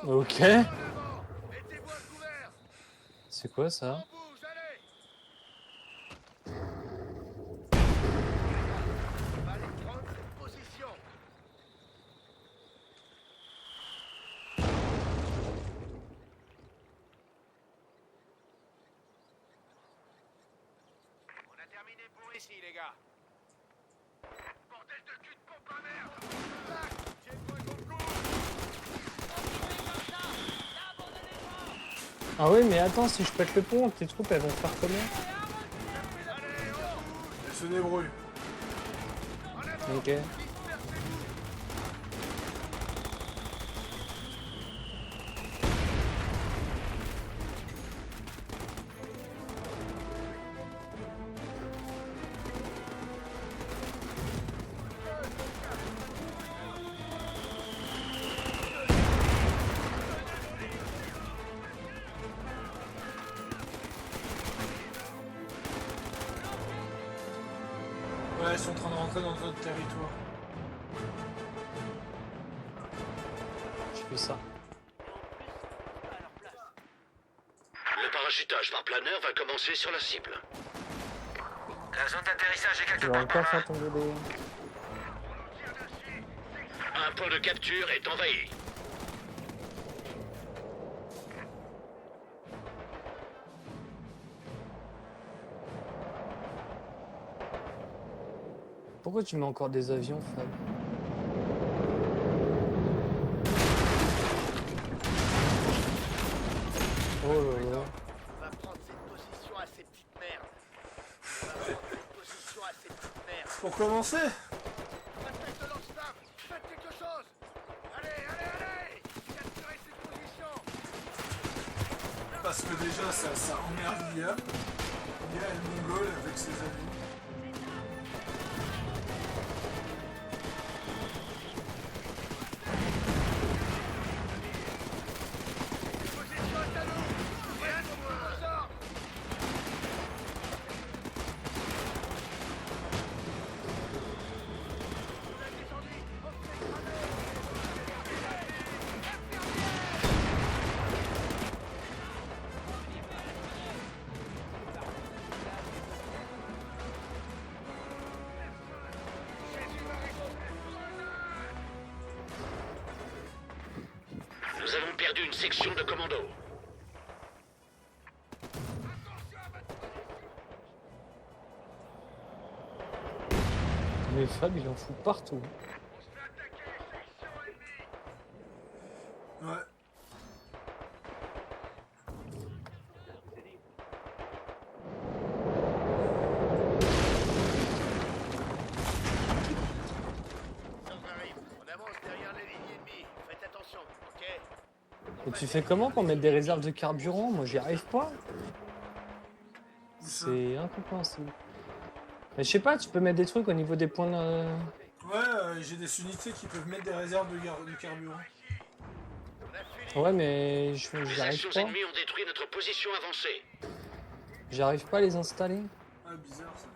Ok. Mettez-vous à couvert. C'est quoi, ça? On bouge, allez. Allez, prendre cette position. On a terminé pour ici, les gars. Bordel de cul de pompe à merde. Tac, tiens-toi qu'on court. Ah oui, mais attends, si je pète le pont, tes troupes, elles vont faire comment? Allez, on bouge. Elle se débrouille. En avant. Ok. Ouais, ils sont en train de rentrer dans notre territoire. Je fais ça. Le parachutage par planeur va commencer sur la cible. La zone d'atterrissage est Tu quelque vas part encore par là. faire tomber des... Un point de capture est envahi. Pourquoi tu mets encore des avions, Fab? Oh là là. On va prendre cette position à ces petites merdes. On va prendre cette position à ces petites merdes. Pour commencer, Attaque de lance-flamme, faites quelque chose. Allez. Capturez cette position. parce que déjà ça emmerde l'IA. L'IA est mongole avec ses amis. Position à talon. Rien de moins. Sort. On a descendu. On se fait Nous avons perdu une section de commando. Mais Fab, il en fout partout. Ouais. On arrive. On avance derrière les lignes ennemies. Faites attention, ok? Et tu fais comment pour mettre des réserves de carburant? Moi, j'y arrive pas. C'est incompréhensible. Mais je sais pas, tu peux mettre des trucs au niveau des points de... Ouais, j'ai des unités qui peuvent mettre des réserves de carburant. Ouais, mais j'y Les arrive actions pas. ennemies ont détruit notre position avancée. J'arrive pas à les installer. Ah, bizarre ça.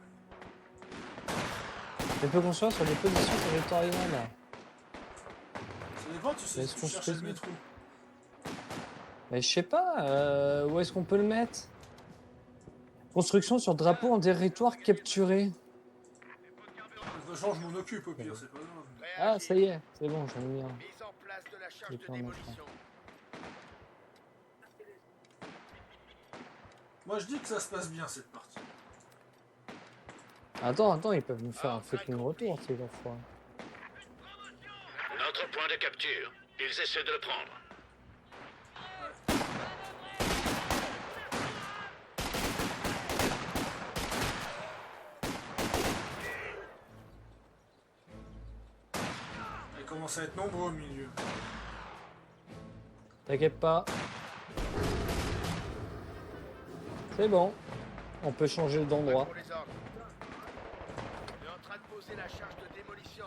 Je peux construire sur des positions territoriales. Ça dépend, tu sais, Mais si est-ce tu qu'on cherches se à le fait- mettre où. Mais je sais pas, où est-ce qu'on peut le mettre? Construction sur drapeau en territoire capturé. De toute façon, je m'en occupe au pire, c'est pas grave. Ah, ça y est, c'est bon, j'en ai mis un. Mise en place de la charge Je de peux en mettre démolition. Moi je dis que ça se passe bien cette partie. Attends, ils peuvent nous faire un fucking retour, ces enfoirés. Notre point de capture. Ils essaient de le prendre. Ils commencent à être nombreux au milieu. T'inquiète pas. C'est bon. On peut changer d'endroit. Pour les ordres. On est en train de poser la charge de démolition.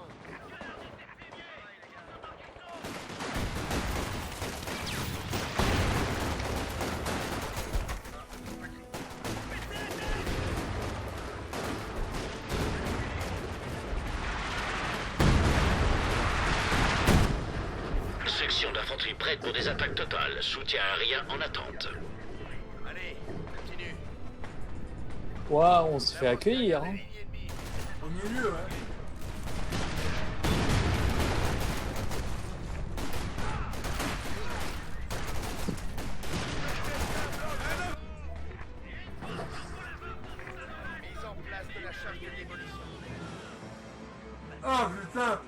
Section d'infanterie prête pour des attaques totales. Soutien aérien en attente. Allez, continue. Ouah, on se fait accueillir. Hein. Les lignes ennemies. Au milieu, ouais. Mise en place de la charge de démolition. Ah putain!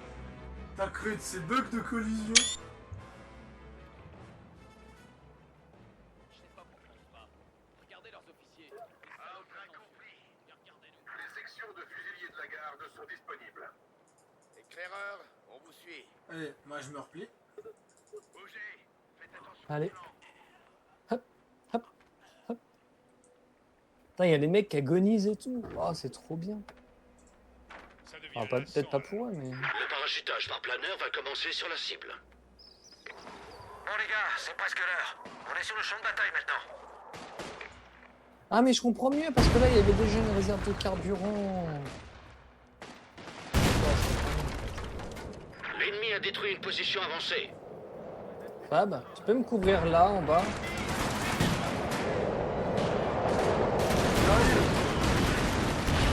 T'as créé de ces bugs de collision? Regardez leurs officiers. Les sections de fusiliers de la garde sont disponibles. Éclaireur, on vous suit. Allez, moi je me replie. Bougez. Faites attention. Allez. Hop, hop, hop. Putain, il y a les mecs qui agonisent et tout. Oh, c'est trop bien. Ah, peut-être pas pour eux, mais... Le parachutage par planeur va commencer sur la cible. Bon les gars, c'est presque l'heure. On est sur le champ de bataille maintenant. Ah, mais je comprends mieux, parce que là, il y avait déjà une réserve de carburant. L'ennemi a détruit une position avancée. Fab, tu peux me couvrir là, en bas?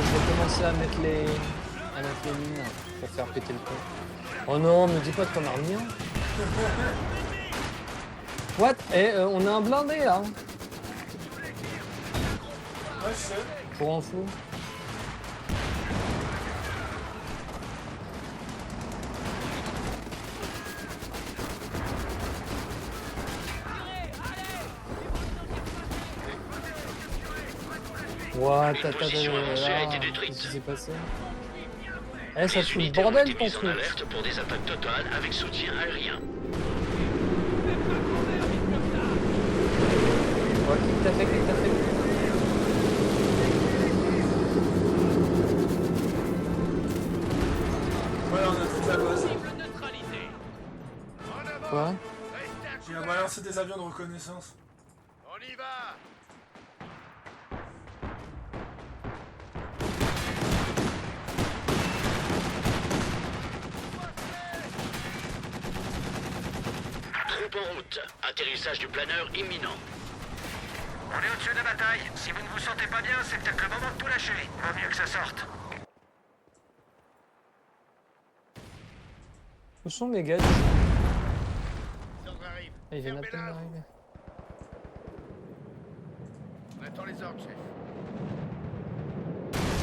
Je vais commencer à mettre les mines pour faire péter le pont. Oh non, me dis pas que t'en as remis un. What? On a un blindé là. Ouais, je sais. Pour info. What? Une position avancée a été détruite. Qu'est-ce qui s'est passé? Ça Les fout le unités ont bordel été ton mises en truc. alerte pour des attaques totales avec soutien aérien. Ouais, qu'est-ce que t'as fait? Voilà, on a toute la base. Quoi? J'ai balancé des avions de reconnaissance. On y va. Troupe en route. Atterrissage du planeur imminent. On est au-dessus de la bataille. Si vous ne vous sentez pas bien, c'est peut-être le moment de tout lâcher. Vaut mieux que ça sorte. Où sont mes gars? Ordre arrive. Ah, ils viennent à Fermez peine la- d'arriver. On attend les ordres, chef.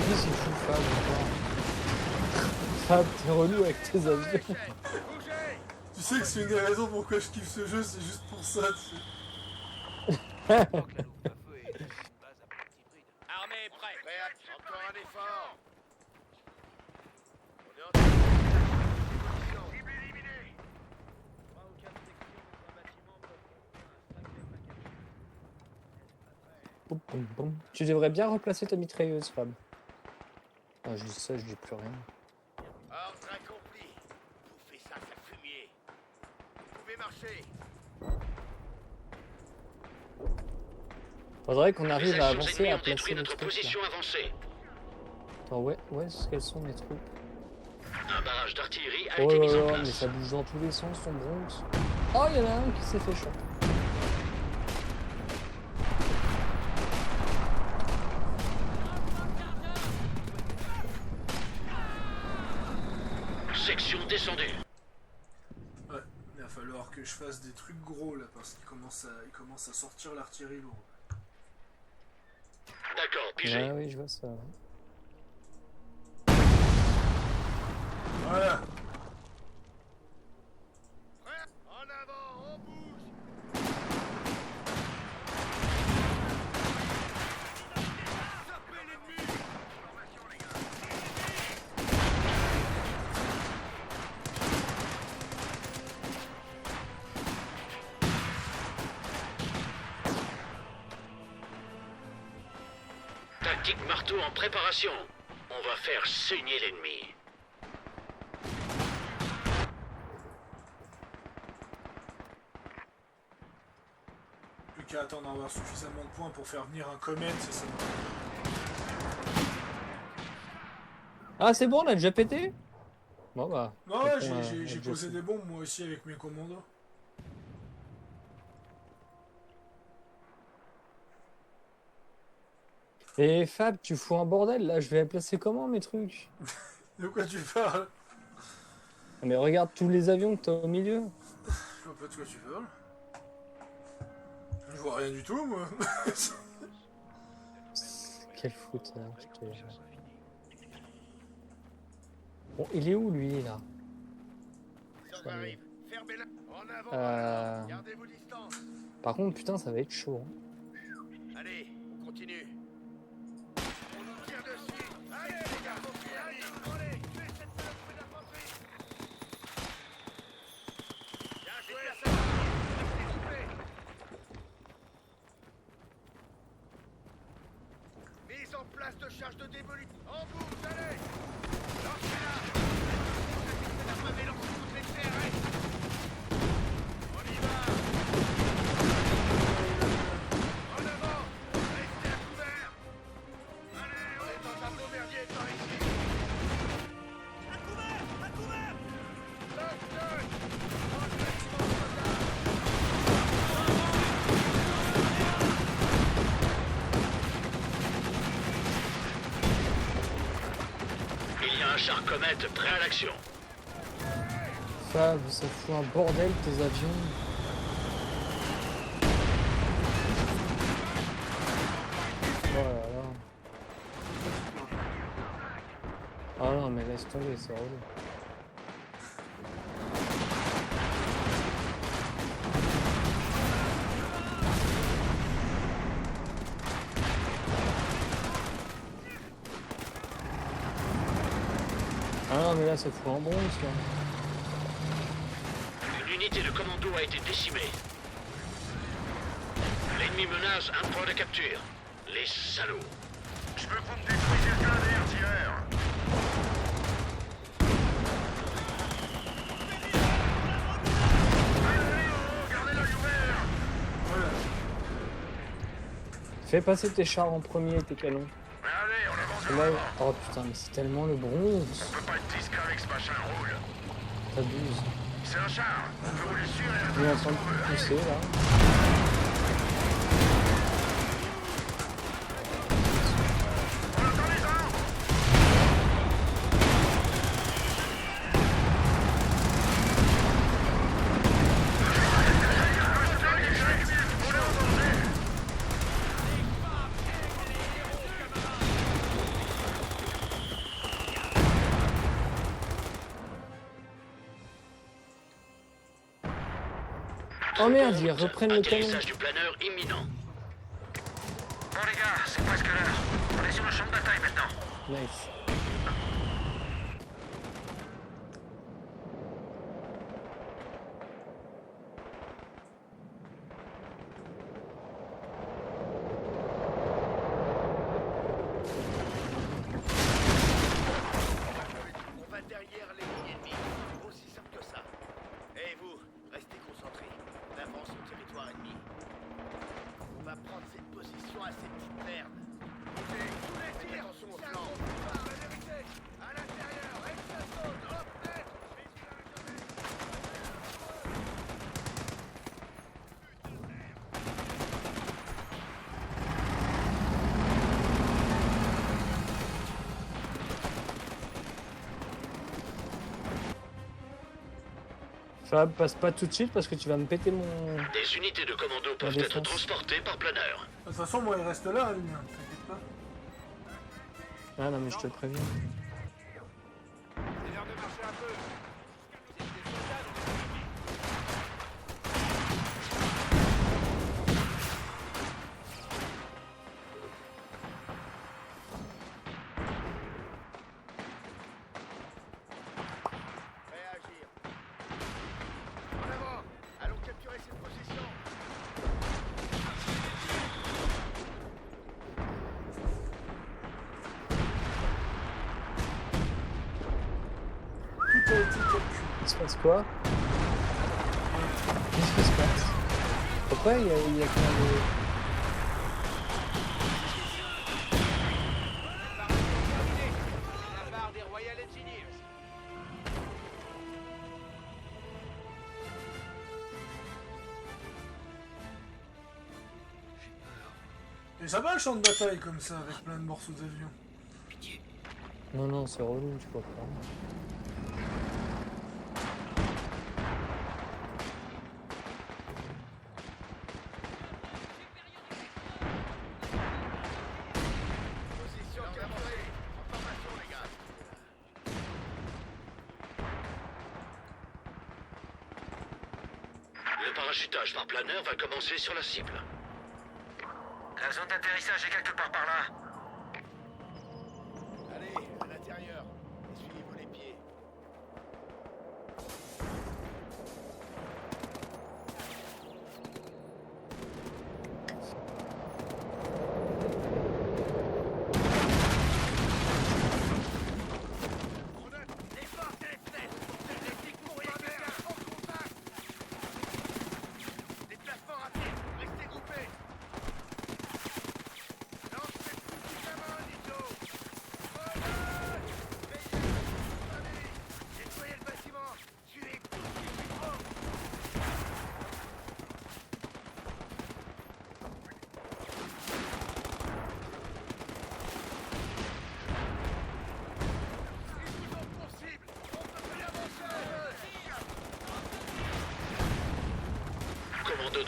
Qu'est-ce qu'il fout Fab encore? Fab, t'es relou avec tes avions. Chef, bougez. Tu sais que c'est une des raisons pourquoi je kiffe ce jeu, c'est juste pour ça. Tu sais. Armée prêt. Prêt, encore un effort. On est en train de cible éliminée. 3 ou 4 sections d'un bâtiment peuvent contenir un sacré paquet. Boum, boum, boum. Tu devrais bien replacer ta mitrailleuse, Fab. Ah, je dis ça, je dis plus rien. Ordre accompli. Bouffez ça, ça fumier. Vous pouvez marcher. Faudrait qu'on Les arrive à actions avancer, ennemies à ont placer détruit les notre trucs. Là. position avancée. Attends, ouais, est-ce qu'elles sont mes troupes? Un barrage d'artillerie a Oh été là mis en là, mais place. ça bouge dans tous les sens, ton Bronx. Oh, il y en a un qui s'est fait choper. Section descendue. Ouais, il va falloir que je fasse des trucs gros là, parce qu'il commence à sortir l'artillerie lourde. D'accord, pigé. Ouais, oui, je vois ça. Ouais. Voilà. Prêt. En avant, on bouge. Sapez l'ennemi. Formation, les gars. Tactique marteau en préparation. On va faire saigner l'ennemi. Plus qu'à attendre d'avoir suffisamment de points pour faire venir un comète, c'est ça. Ah, c'est bon, on a déjà pété? Bon, bah. Non, ouais, on a j'ai déjà posé fait. des bombes moi aussi avec mes commandos. Et Fab, tu fous un bordel là, je vais placer comment mes trucs? De quoi tu parles? Ah, mais regarde tous les avions que t'as au milieu. Je vois pas de quoi tu parles. Je vois rien du tout, moi. Quel fouteur, je te jure. Bon, il est où lui là? Ordre arrive. Fermez-la. En avant. Euh, Gardez vos distances. Par contre, putain, ça va être chaud. Hein. Allez, on continue. On nous tire dessus. Allez, les gars, allez, tuez cette saloperie d'infanterie. Bien joué, ça. S'il vous plaît. Mise en place de charge de démolition. En bouche, allez. Lancez-la. La pavé lance toutes les CRS. On y va. En avant. Restez à couvert. Allez, on est dans un beau merdier par ici. À couvert. Lock, Entraînement soldat. Char comète prêt à l'action. Fab, ça fout un bordel tes avions. Oh là là. Ah non mais laisse tomber, c'est relou. Ah non mais là ça fout en bronze là. Une unité de commando a été décimée. L'ennemi menace un point de capture. Les salauds. Je veux que vous me détruisiez le blindé, tireur. Gardez l'œil ouvert. Fais passer tes chars en premier et tes canons. Mais allez, on avance. Parce que là... Oh putain mais c'est tellement le bronze. On peut pas être discret avec ce machin roule. T'abuses. C'est un char. On peut rouler sur et Il est en train de pousser là. On entend les armes. On est en danger. Oh merde, ils reprennent le canon. Atterrissage du planeur imminent. Bon les gars, c'est presque l'heure. On est sur le champ de bataille maintenant. Nice. On va derrière les lignes ennemies. C'est aussi simple que ça. Et vous, restez concentrés. On avance au territoire ennemi. On va prendre cette position à ces petites merdes. Faites attention au flanc. À l'intérieur, reste la zone. Hop, net. Fab, passe pas tout de suite parce que tu vas me péter mon... Des unités de commando peuvent défense. être transportées par planeur. De toute façon, moi, il reste là, lui, hein, t'inquiète pas. Ah non mais je te préviens. C'est l'heure de marcher un peu. C'est des soldats, prêts à agir. En avant. Allons capturer cette position. Tout a été calculé. Il se passe quoi? Qu'est-ce qui se passe? Pourquoi il y a plein de... Terminé. La barre des Royal Engineers. Et ça va le champ de bataille comme ça, avec plein de morceaux d'avion. Non non c'est relou, tu peux pas. Position capturée. En formation, les gars. Le parachutage par planeur va commencer sur la cible. La zone d'atterrissage est quelque part par là. Allez, à l'intérieur. Essuyez-vous les pieds. Les portes et les fenêtres. Restez courrier en contact. Déplacement rapide. Restez groupés. Lance cette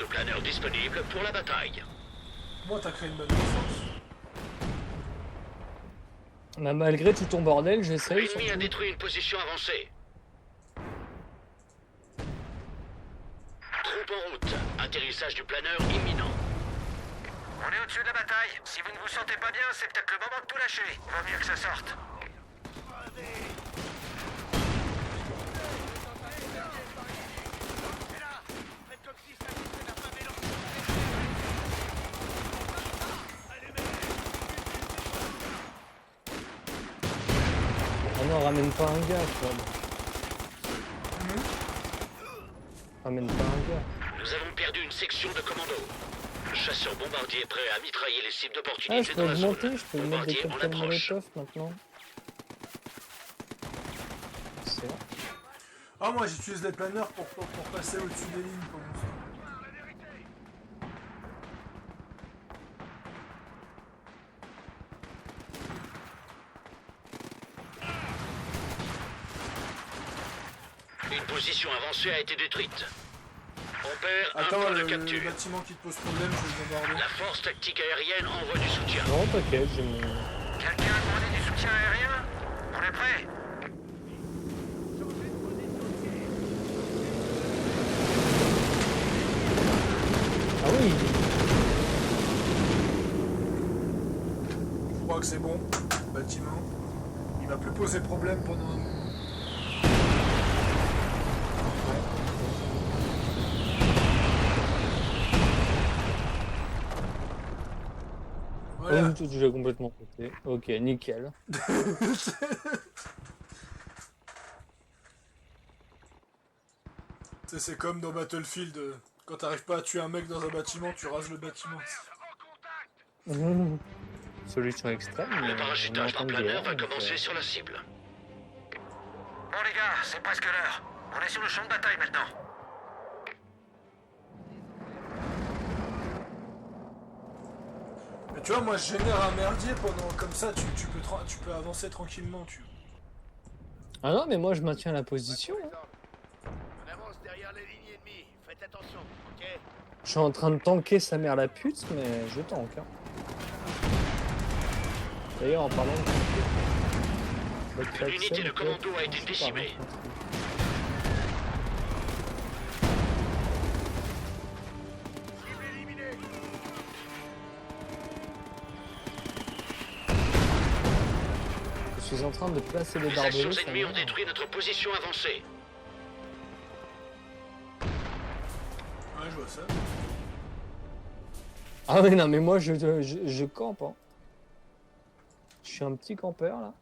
de planeurs disponibles pour la bataille. Moi, t'as créé une bonne défense. Bah, malgré tout ton bordel, j'essaye. L'ennemi a surtout. détruit une position avancée. Troupe en route. Atterrissage du planeur imminent. On est au-dessus de la bataille. Si vous ne vous sentez pas bien, c'est peut-être le moment de tout lâcher. Vaut mieux que ça sorte. Ah non, ramène pas un gars, toi. Ramène pas un gars. Nous avons perdu une section de commando. Le chasseur bombardier est prêt à mitrailler les cibles Ah, d'opportunité je dans peux la zone. augmenter, je peux mettre des Bombardier en cocktails approche. Molotov maintenant. C'est vrai. Ah, moi, j'utilise les planeurs pour passer au-dessus des lignes pour l'instant. Une position avancée a été détruite. On perd un Attends, point de le capture. bâtiment qui te pose problème, je vais le bombarder. La force tactique aérienne envoie du soutien. Non, t'inquiète, j'ai mon... Quelqu'un a demandé du soutien aérien? On est prêt. Ah oui. Je crois que c'est bon, le bâtiment. Il va plus poser problème pendant un moment. Voilà. Oh, tout déjà complètement pété. Ok, nickel. Tu sais, c'est comme dans Battlefield, quand t'arrives pas à tuer un mec dans un bâtiment, tu rases le bâtiment. Solution extrême. mais Le on est parachutage en par temps de planeur guerre, va donc, commencer sur la cible. Bon les gars, c'est presque l'heure. On est sur le champ de bataille maintenant. Mais tu vois, moi je génère un merdier pendant comme ça, tu peux avancer tranquillement, tu vois. Ah non, mais moi je maintiens la position. Hein. On avance derrière les lignes ennemies. Faites attention, ok? Je suis en train de tanker sa mère la pute, mais je tank. Hein. D'ailleurs, en parlant de tanker, Une unité de commando a été décimée. Je suis en train de placer les Les barbelés. actions ça ennemies ont m'énerve. détruit notre position avancée. Ouais, je vois ça. Ah oui, non, mais moi je campe. Hein. Je suis un petit campeur là.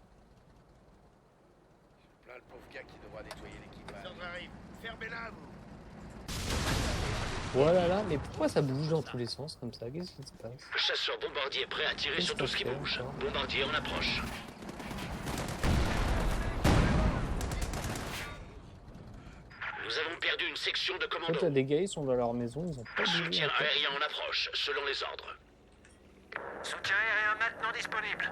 Plein le pauvre gars qui devra nettoyer l'équipage. Ça arrive. Fermez-la, vous. Voilà là, mais pourquoi ça bouge dans tous les sens comme ça? Qu'est-ce qui se passe? Le chasseur bombardier est prêt à tirer sur tout ce qui Qu'est-ce qu'on bouge. fait, ça Bombardier en approche. Nous avons perdu une section de En fait, commando. il y a des gars, ils sont dans leur maison, ils ont pas bougé. Soutien en fait. aérien en approche, selon les ordres. Soutien aérien maintenant disponible.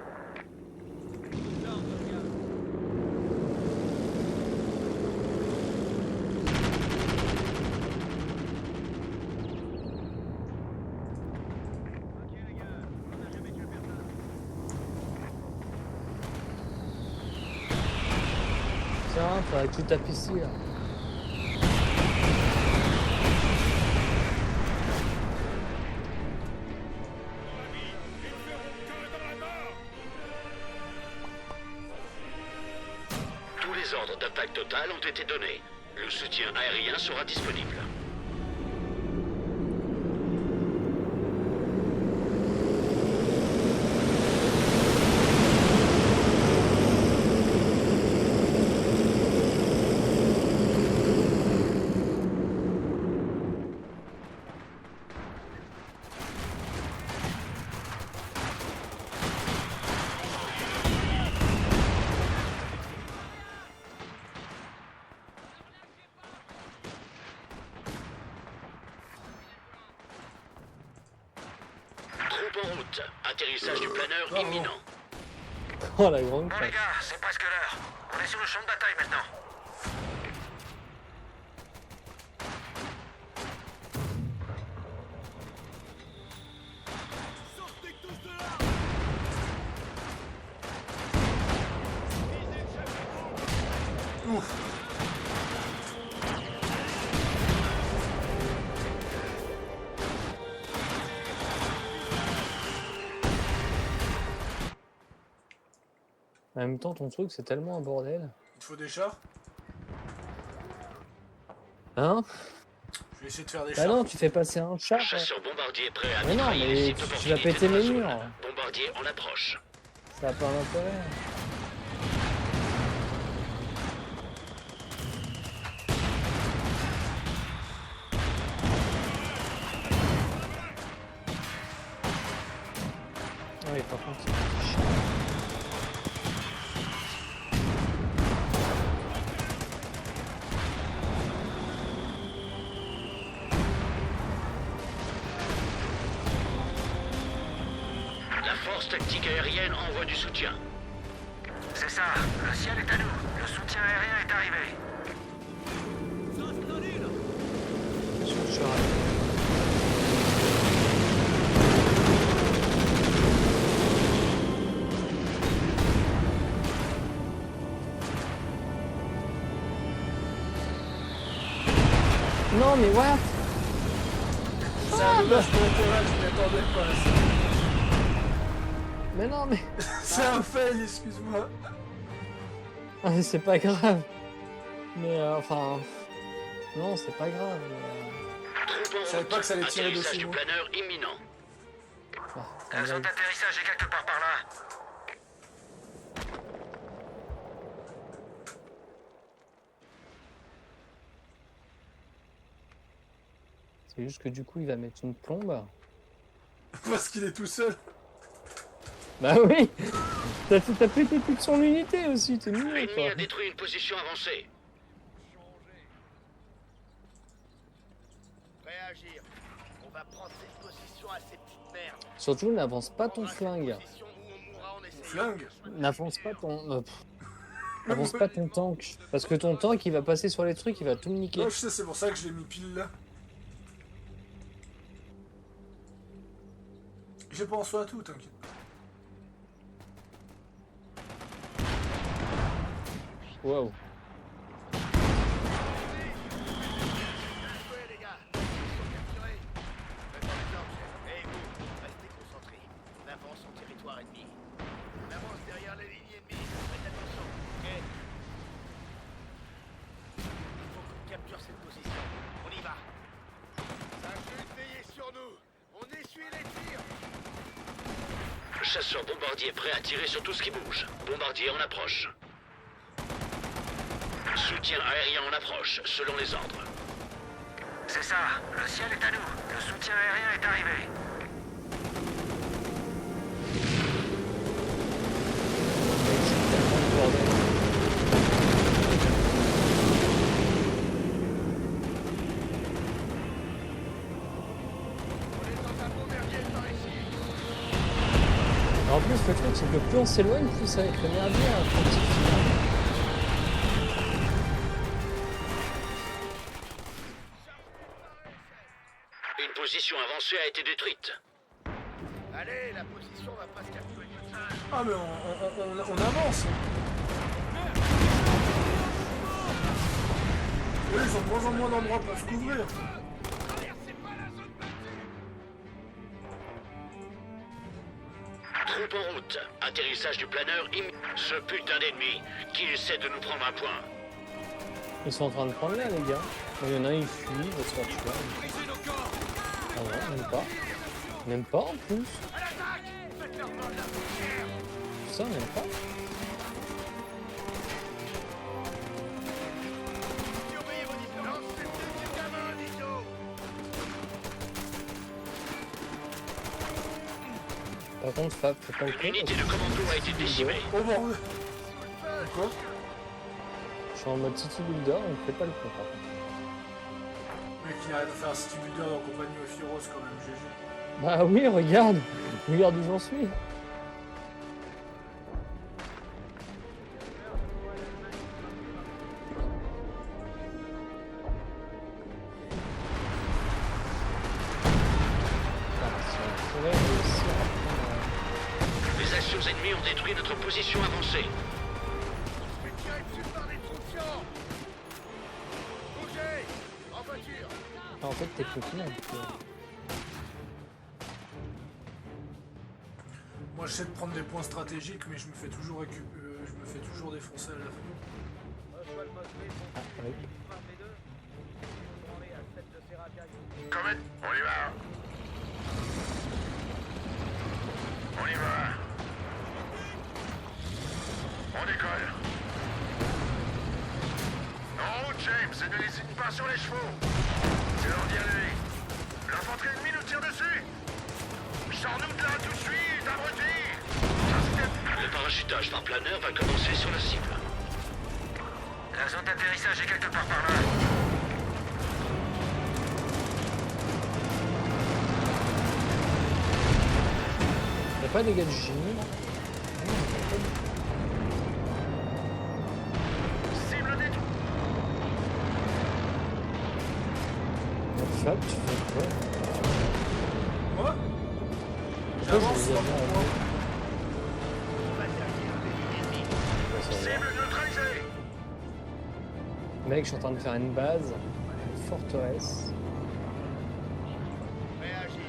Tiens, faudrait que tu tapes ici là. Tous les ordres d'attaque totale ont été donnés. Le soutien aérien sera disponible. Troupe en route. Atterrissage du planeur imminent. Oh la grande Bon les craque. gars, c'est presque l'heure. On est sur le champ de bataille maintenant. Ouf. En même temps, ton truc, c'est tellement un bordel. Il te faut des chars? Hein? Je vais essayer de faire des Bah chars. non, tu fais passer un char. Chasseur bombardier prêt à Mais non, mitrailler les mais sites tu vas d'opportunité péter dans la les zone. murs. Bombardier en approche. Ça a pas d'intérêt. Ah oui, par contre, c'est chiant. La force tactique aérienne envoie du soutien. C'est ça, le ciel est à nous. Le soutien aérien est arrivé. Sur le char. Non mais what? C'est un dommage collatéral, je m'y attendais pas à ça. Mais non mais... C'est un fail, excuse-moi. Ah, mais c'est pas grave. Mais enfin... Non, c'est pas grave. Troupe en Je savais route. pas que ça allait tirer Atterrissage dessus, du moi. planeur imminent. Ah, La zone d'atterrissage est quelque part par là. c'est juste que du coup, il va mettre une plombe. Parce qu'il est tout seul. Bah oui. T'as pété toute son unité aussi, t'es mignon L'ennemi quoi. a détruit une position avancée. Réagir. On va prendre cette position à ces petites merdes. Surtout, n'avance pas ton flingue. Position où on mourra en essayant. Flingue. N'avance pas ton... Avance pas ton tank. Parce que ton tank, il va passer sur les trucs, il va tout niquer. Non, je sais, c'est pour ça que je l'ai mis pile là. J'ai pensé à tout, t'inquiète pas. Waouh. Ouais, les gars. Ils sont capturés. Mettons les objets. Et vous, restez concentrés. On avance en territoire ennemi. On avance derrière les lignes ennemies. Faites attention, ok? Il faut qu'on capture cette position. On y va. Ça chute, veillez sur nous. On essuie les tirs. Chasseur bombardier prêt à tirer sur tout ce qui bouge. Bombardier en approche. Soutien aérien en approche, selon les ordres. C'est ça, le ciel est à nous. Le soutien aérien est arrivé. C'est tellement le bordel. On est dans un bon merdier par ici. En plus, le truc, c'est que plus on s'éloigne, plus ça va être le merdier à un petit final. Une position avancée a été détruite. Allez, la position va pas se capturer toute seule. Ah, mais on avance. Eux, ils ont de moins en moins d'endroits pour se couvrir. Troupe en route. Atterrissage du planeur Ce putain d'ennemi qui essaie de nous prendre un point. Ils sont en train de prendre là, les gars. Il y en a un, il fuit, il va se faire tuer. Ah non, même pas. Même pas en plus. À l'attaque. Faites-leur prendre la frontière. Ça, même pas. Surveillez vos distances. Lancez des gamins, Nico. Par contre, Fab, fais pas le Une coup. unité de commando a été décimée. Oh bordel. Quoi? Je suis en mode city builder, donc fais pas le coup par contre. Le mec, il arrête de faire un city builder dans compagnie of Heroes quand même, GG. Bah oui, regarde. Regarde où j'en suis. Les actions ennemies ont détruit notre position avancée. On se fait tirer dessus par des troupes. Enfin, en fait, techniquement, on peut... Moi j'essaie de prendre des points stratégiques, mais je me fais toujours je me fais toujours défoncer à la fin. Oui. Comet, on y va. On y va. On décolle. En route, James, et ne n'hésite pas sur les chevaux. C'est l'heure d'y aller. L'infanterie ennemie nous tire dessus. Sors-nous de là tout de suite, abruti. Le parachutage par planeur va commencer sur la cible. La zone d'atterrissage est quelque part par là. Y'a pas des gars du génie là? Cible détruite. Fab, tu fais quoi? Moi Pourquoi je J'avance les ai dans mis mon en coin. haut? Ouais, ça va. Cible neutralisée. Mec, je suis en train de faire une base, une forteresse. Réagir.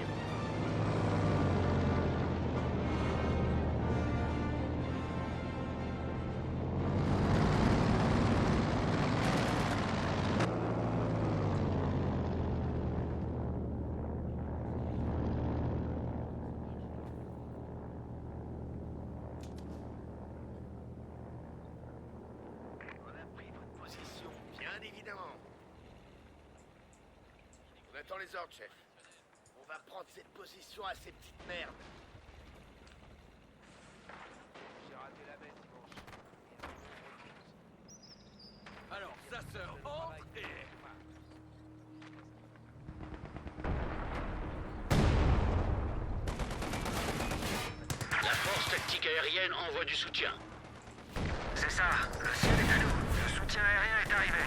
On a pris votre position, bien évidemment. On attend les ordres, chef. On va prendre cette position à ces petites merdes. J'ai raté la messe dimanche. Alors, ça sœur, entre et... La force tactique aérienne envoie du soutien. C'est ça, le ciel est à nous. Le soutien aérien est arrivé.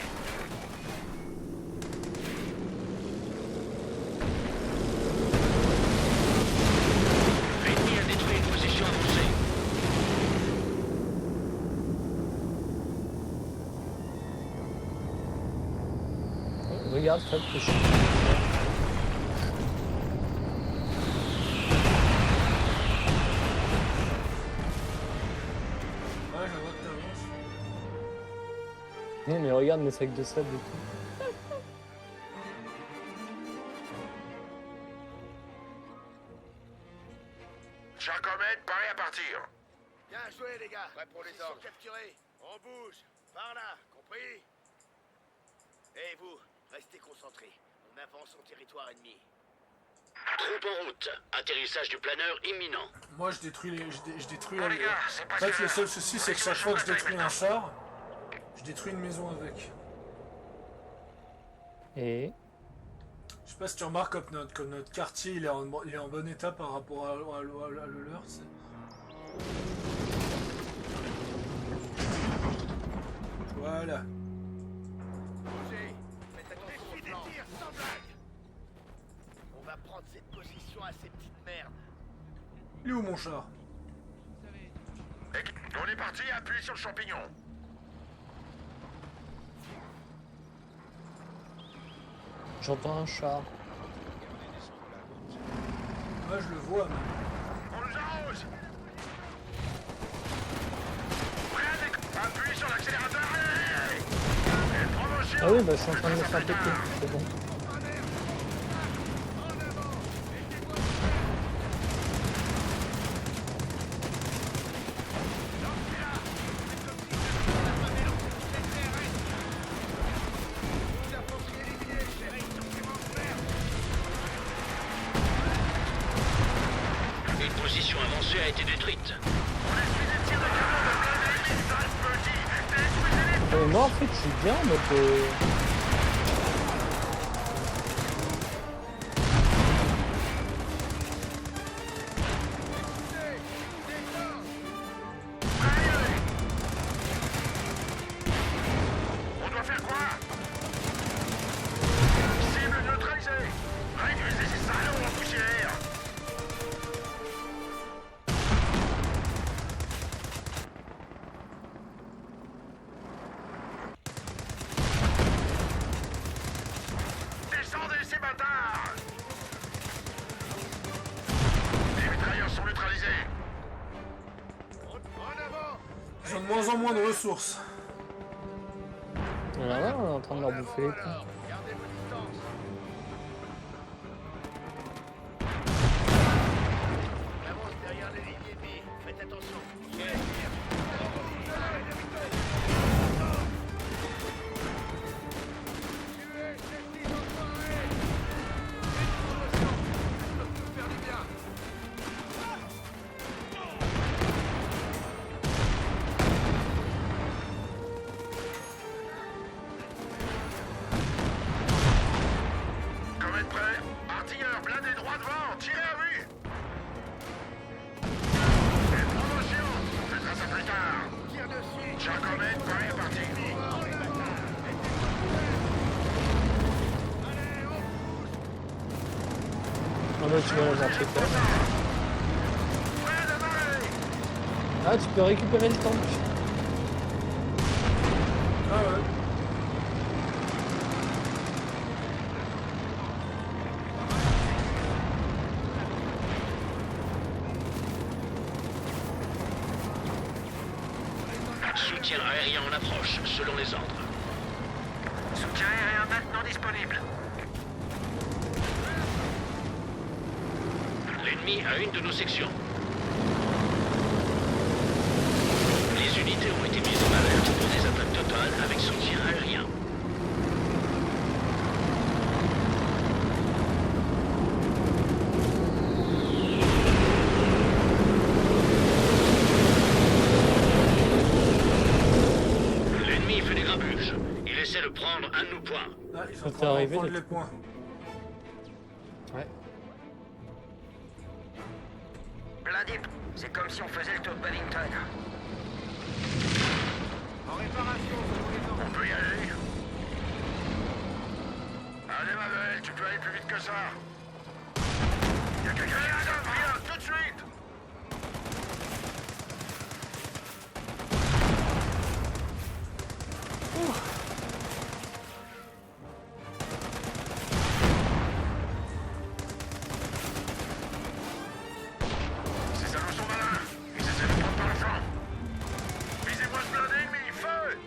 L'ennemi a détruit une position avancée. Regarde, Fab, que je suis. Ouais, je vois que t'avances. Non, mais regarde mes sacs de sable et tout. Cher Comet, paré à partir. Bien joué, les gars. Prêt pour les ordres. Capturés. On bouge. Par là, compris? Et vous, restez concentrés. On avance en territoire ennemi. Troupe en route. Atterrissage du planeur imminent. Moi je détruis je détruis Bon, la... les gars, c'est En presque fait le là. seul souci c'est que chaque fois que je détruis un char, je détruis une maison avec. Et... Je sais pas si tu remarques comme notre quartier il est en bon état par rapport à le leur. Voilà. Bougez. Faites attention au plan. Sans blague. On va prendre cette position à ces petites merdes. Il est où mon char? On est parti, appuie sur le champignon. J'entends un char. Ouais je le vois mais... On nous arrose. Appuie sur l'accélérateur. Et promotion. Ah oui, bah je suis en train de me faire péter, c'est bon. Une position avancée a été détruite. Moi en fait je suis bien en mode... On doit faire quoi? Cible neutralisée. Réduisez ces salauds en poussière. bâtards! Les mitrailleurs sont neutralisés. En avant! Ils ont de moins en moins de ressources. Voilà, on est en train de leur bouffer les coups. Alors, gardez vos distances. On avance derrière les lignes ennemies. Faites attention. Tuez ces petits enfoirés! Une promotion! Ils peuvent nous faire du bien. Comète prêt. Artilleur blindé droit devant. Tirez à vue. Une promotion. On fera ça plus tard. Tire dessus! Jean Comète, première partie. Allez, on Ah bah tu vas les archer quoi. Prêt à démarrer. Ah tu peux récupérer le tank. Ah ouais. Soutien aérien en approche, selon les ordres. Soutien aérien maintenant disponible. L'ennemi a une de nos sections. Les unités ont été mises en alerte pour des attaques totales avec soutien aérien. L'ennemi fait des grabuges. Il essaie de prendre un de nos points. Là, il Ça faut t'est arrivé, prendre les- les points. Ouais. Blindé, c'est comme si on faisait le tour de Bennington. en réparation selon les ordres. On peut y aller. Allez, ma belle, tu peux aller plus vite que ça. Il y a quelqu'un qui vient, tout de suite. Ces salauds sont malins. Ils essaient de prendre par le flanc. Visez-moi ce blindé ennemi, feu!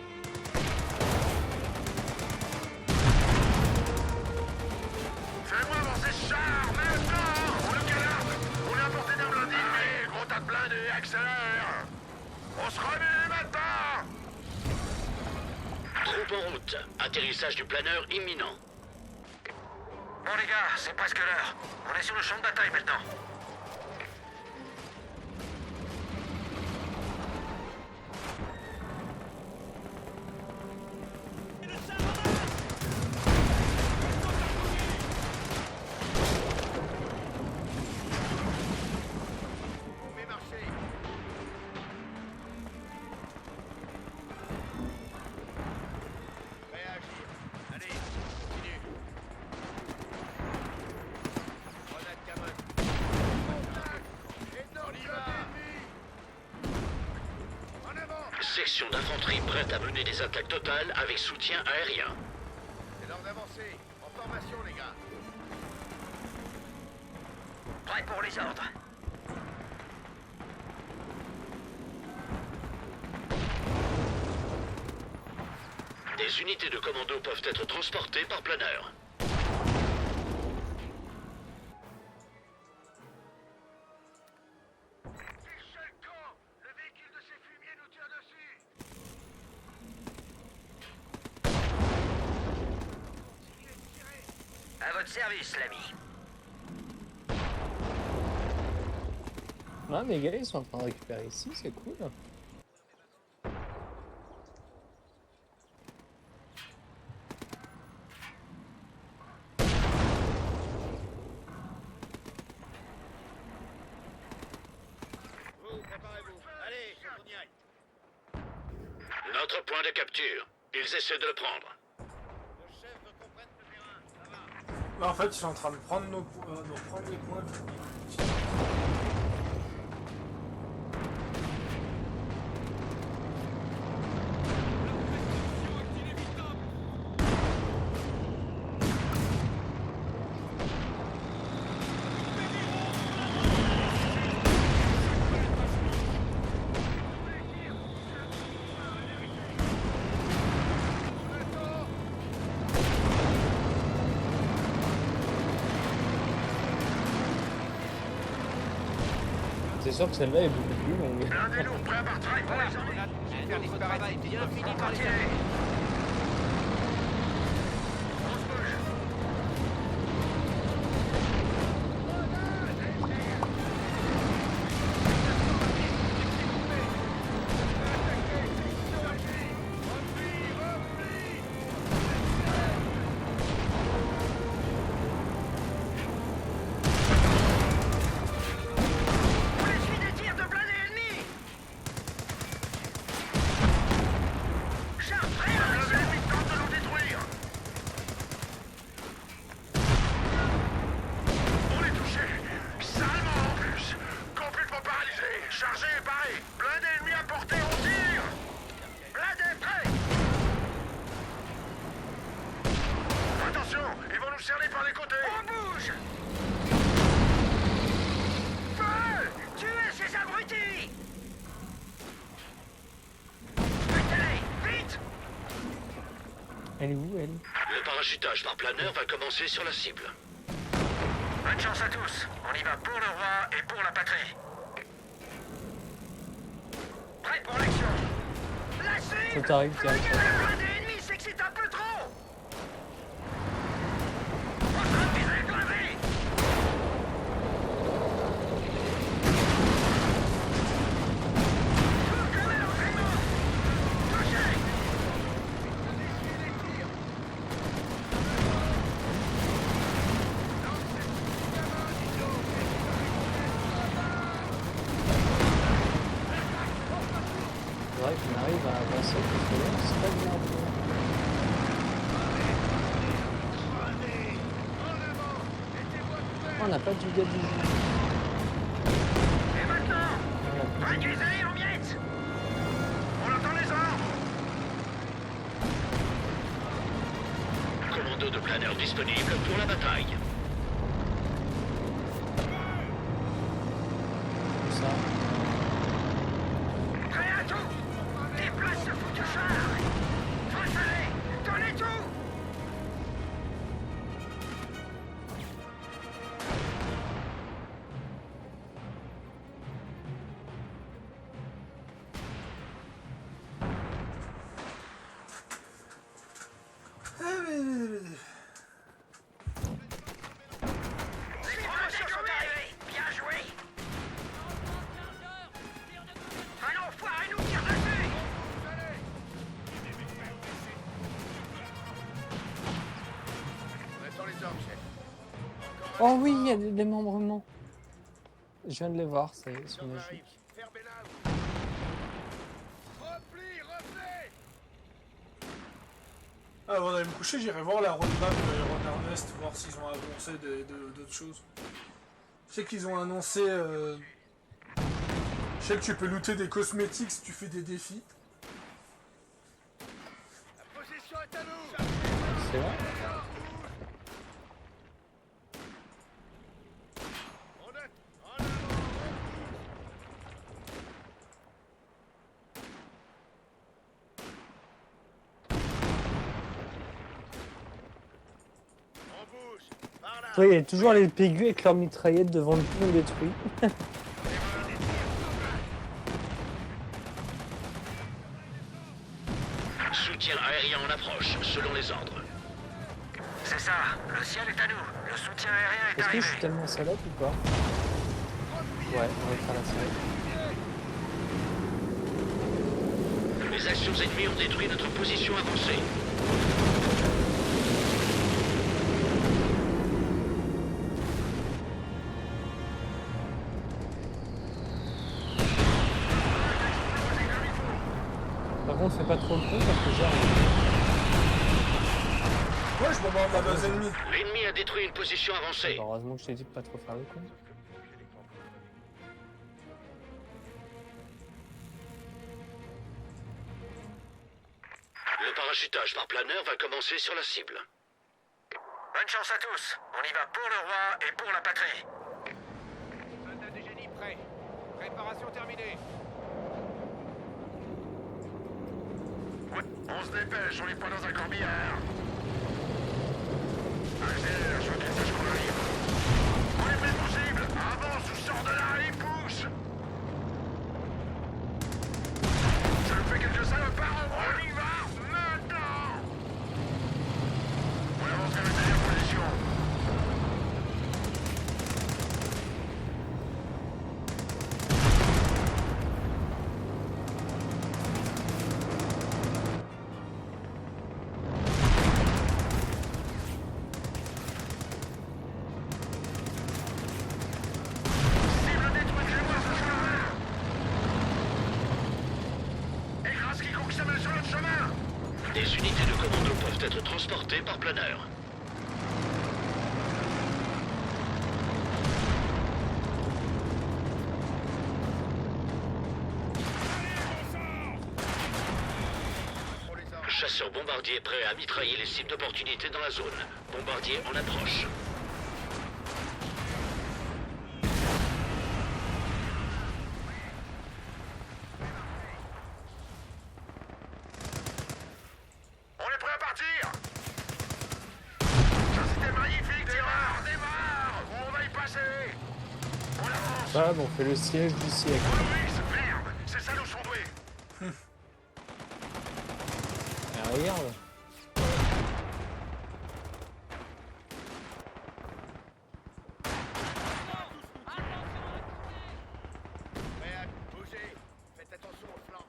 Fais-moi avancer ce char, maintenant! On le calarde! On est à portée d'un blindé! Allez, gros tas de blindés, accélère! On se remet maintenant! Troupe en route. Atterrissage du planeur imminent. Bon les gars, c'est presque l'heure. On est sur le champ de bataille maintenant. On met marcher. Prêt à agir. Allez, continue. Grenade Cameron. Contact! Énorme ennemi! En avant! Section d'infanterie prête à mener des attaques totales avec soutien aérien. C'est l'heure d'avancer. En formation, les gars. Prêt pour les ordres. Des unités de commando peuvent être transportées par planeur. Fichez le camp! Le véhicule de ces fumiers nous tire dessus! Continuez de tirer! À votre service, l'ami. Ouais, mes gars, ils sont en train de récupérer ici, c'est cool. Vous, préparez-vous. Allez, on y aille. Notre point de capture. Ils essaient de le prendre. Le chef veut qu'on prenne le terrain. Ça va. Là, en fait, ils sont en train de prendre prendre les points. sûr que celle-là est beaucoup plus longue. Blindés lourds prêts à partir. Voilà, on a faire disparaître les bien fini par les Continuez. On se bouge. On essuie des tirs de blindés ennemis. Char prêt à Le l'action. ennemi tente de nous détruire. On est touché. Salement en plus. Complètement paralysé. Chargé et paré. Blindé ennemi à portée, on tire. Blindé prêt. Attention, ils vont nous cerner par les côtés. On bouge. Feu. Tuez ces abrutis. Butez, vite. Elle est où, elle? Le parachutage par planeur va commencer sur la cible. Bonne chance à tous. On y va pour le roi et pour la patrie. Prêt pour l'action. La cible. Ça t'arrive, tiens. Flinguez le blindé ennemi, c'est que c'est un peu trop. On se vise les blindés. Touchez au créneau. Touchez. C'est vrai qu'on arrive à avancer, parce que là, c'est pas bien. On n'a pas du gars du jeu. Et maintenant, On a plus du- réduisez-les en miettes. On entend les ordres. Commando de planeur disponible pour la bataille. comme ça. Prêt à tout. Déplace ce foutu char. Foncez-les. Donnez tout. Les Français sont arrivés. Bien joué. Un enfoiré nous tire dessus. On attend les ordres, chef. Oh oui, il y a des démembrements. Je viens de les voir, c'est magique. Fermez-la. Repli, reflet. Avant d'aller me coucher, j'irai voir la roadmap de Iron Ernest, voir s'ils ont annoncé d'autres choses. Je sais qu'ils ont annoncé... Je sais que tu peux looter des cosmétiques si tu fais des défis. La position est à nous. C'est vrai? On est en avant. On bouge. Par là. Oui, il y a toujours les pégus avec leurs mitraillettes devant le pont détruit. Soutien aérien en approche, selon les ordres. C'est ça. Le ciel est à nous. Le soutien aérien est Est-ce que arrivé. je suis tellement salope ou pas? Ouais, on va faire la série. Les actions ennemies ont détruit notre position avancée. Par contre, fais pas trop le con parce que j'arrive. Ouais, je bombarde la base ennemie. L'ennemi a détruit une position avancée. Heureusement que je t'ai dit de pas trop faire le con. Le parachutage par planeur va commencer sur la cible. Bonne chance à tous. On y va pour le roi et pour la patrie. Soldat du génie prêt. Préparation terminée. Ouais, on se dépêche, on n'est pas dans un corbillard. Ingénieur, je veux qu'il sache qu'on arrive. On est plus possible. Avance ou sors de là et pousse. être transportés par planeur. Chasseur bombardier prêt à mitrailler les cibles d'opportunité dans la zone. Bombardier en approche. On est prêt à partir. Ça c'était magnifique, démarre. On va y passer. On avance. Bam, on fait le siège du siècle. Oh Louis, merde, ces salauds sont doués. Ah, regarde. Bougez. Faites attention au flanc.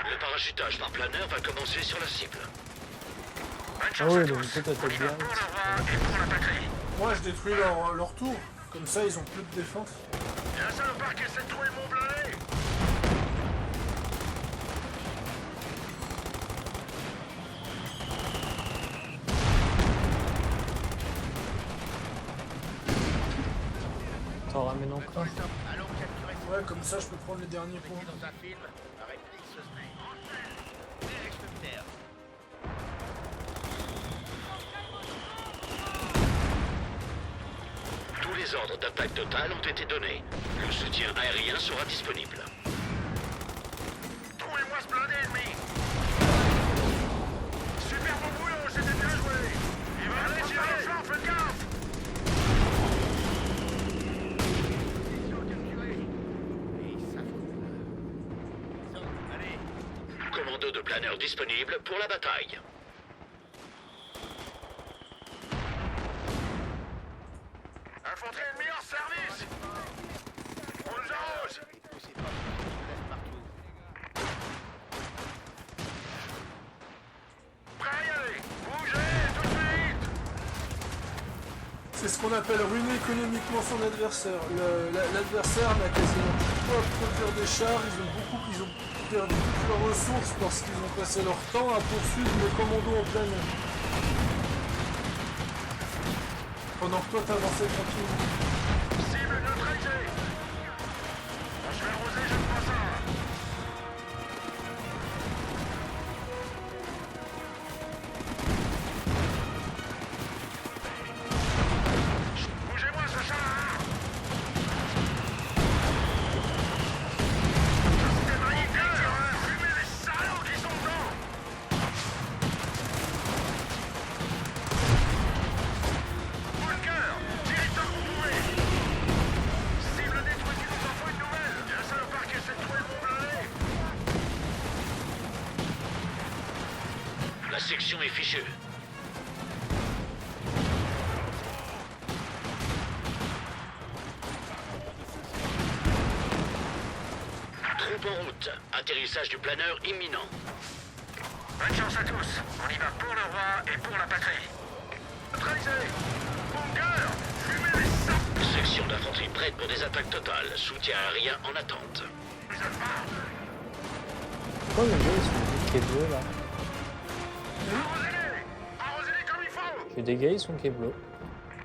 Le parachutage par planeur va commencer sur la cible. Bonne Ah chance oui, à donc tous. toi, t'attaques On y va bien. pour le roi et pour la patrie. Moi, je détruis leur tour. Comme ça, ils ont plus de défense. Il y a un salopard qui essaie de trouver mon blindé. T'en ramènes encore. Allons capturer Ouais, comme ça, je peux prendre les derniers points. dans un film. La réplique ce serait. Extrêmitaire. Tous les ordres d'attaque totale ont été donnés. Le soutien aérien sera disponible. Trouvez-moi ce blindé ennemi. Super bon boulot, c'était bien joué. Il va aller tirer le flanc, faites gaffe. Allez. Commando de planeur disponible pour la bataille. Infanterie ennemie hors service. On nous arrose. Poussez pas. Laisse partout. Prêt à y aller. Bougez tout de suite. C'est ce qu'on appelle ruiner économiquement son adversaire. L'adversaire n'a quasiment pas à produire des chars, ils ont perdu toutes leurs ressources parce qu'ils ont passé leur temps à poursuivre les commandos en plein air. Pendant que toi t'avançais tranquillement. Cible neutralisée. Bon, je vais arroser, je prends ça. Bougez-moi ce char. Ça c'était magnifique. Fumez les salauds qui sont dedans. Bunker, tirez tant que vous pouvez. Cible détruite, il nous en faut une nouvelle. Il y a un salopard qui essaie de trouver mon blindé. La section est fichue. Troupe en route. Atterrissage du planeur imminent. Bonne chance à tous. On y va pour le roi et pour la patrie. Neutralisé. Bunker, fumez les salauds. Section d'infanterie prête pour des attaques totales. Soutien aérien en attente. Vous êtes pas. Pourquoi le gars, ils sont Keblo là? Arrosez-les. Arrosez-les comme il faut. J'ai des gars, ils sont Keblo.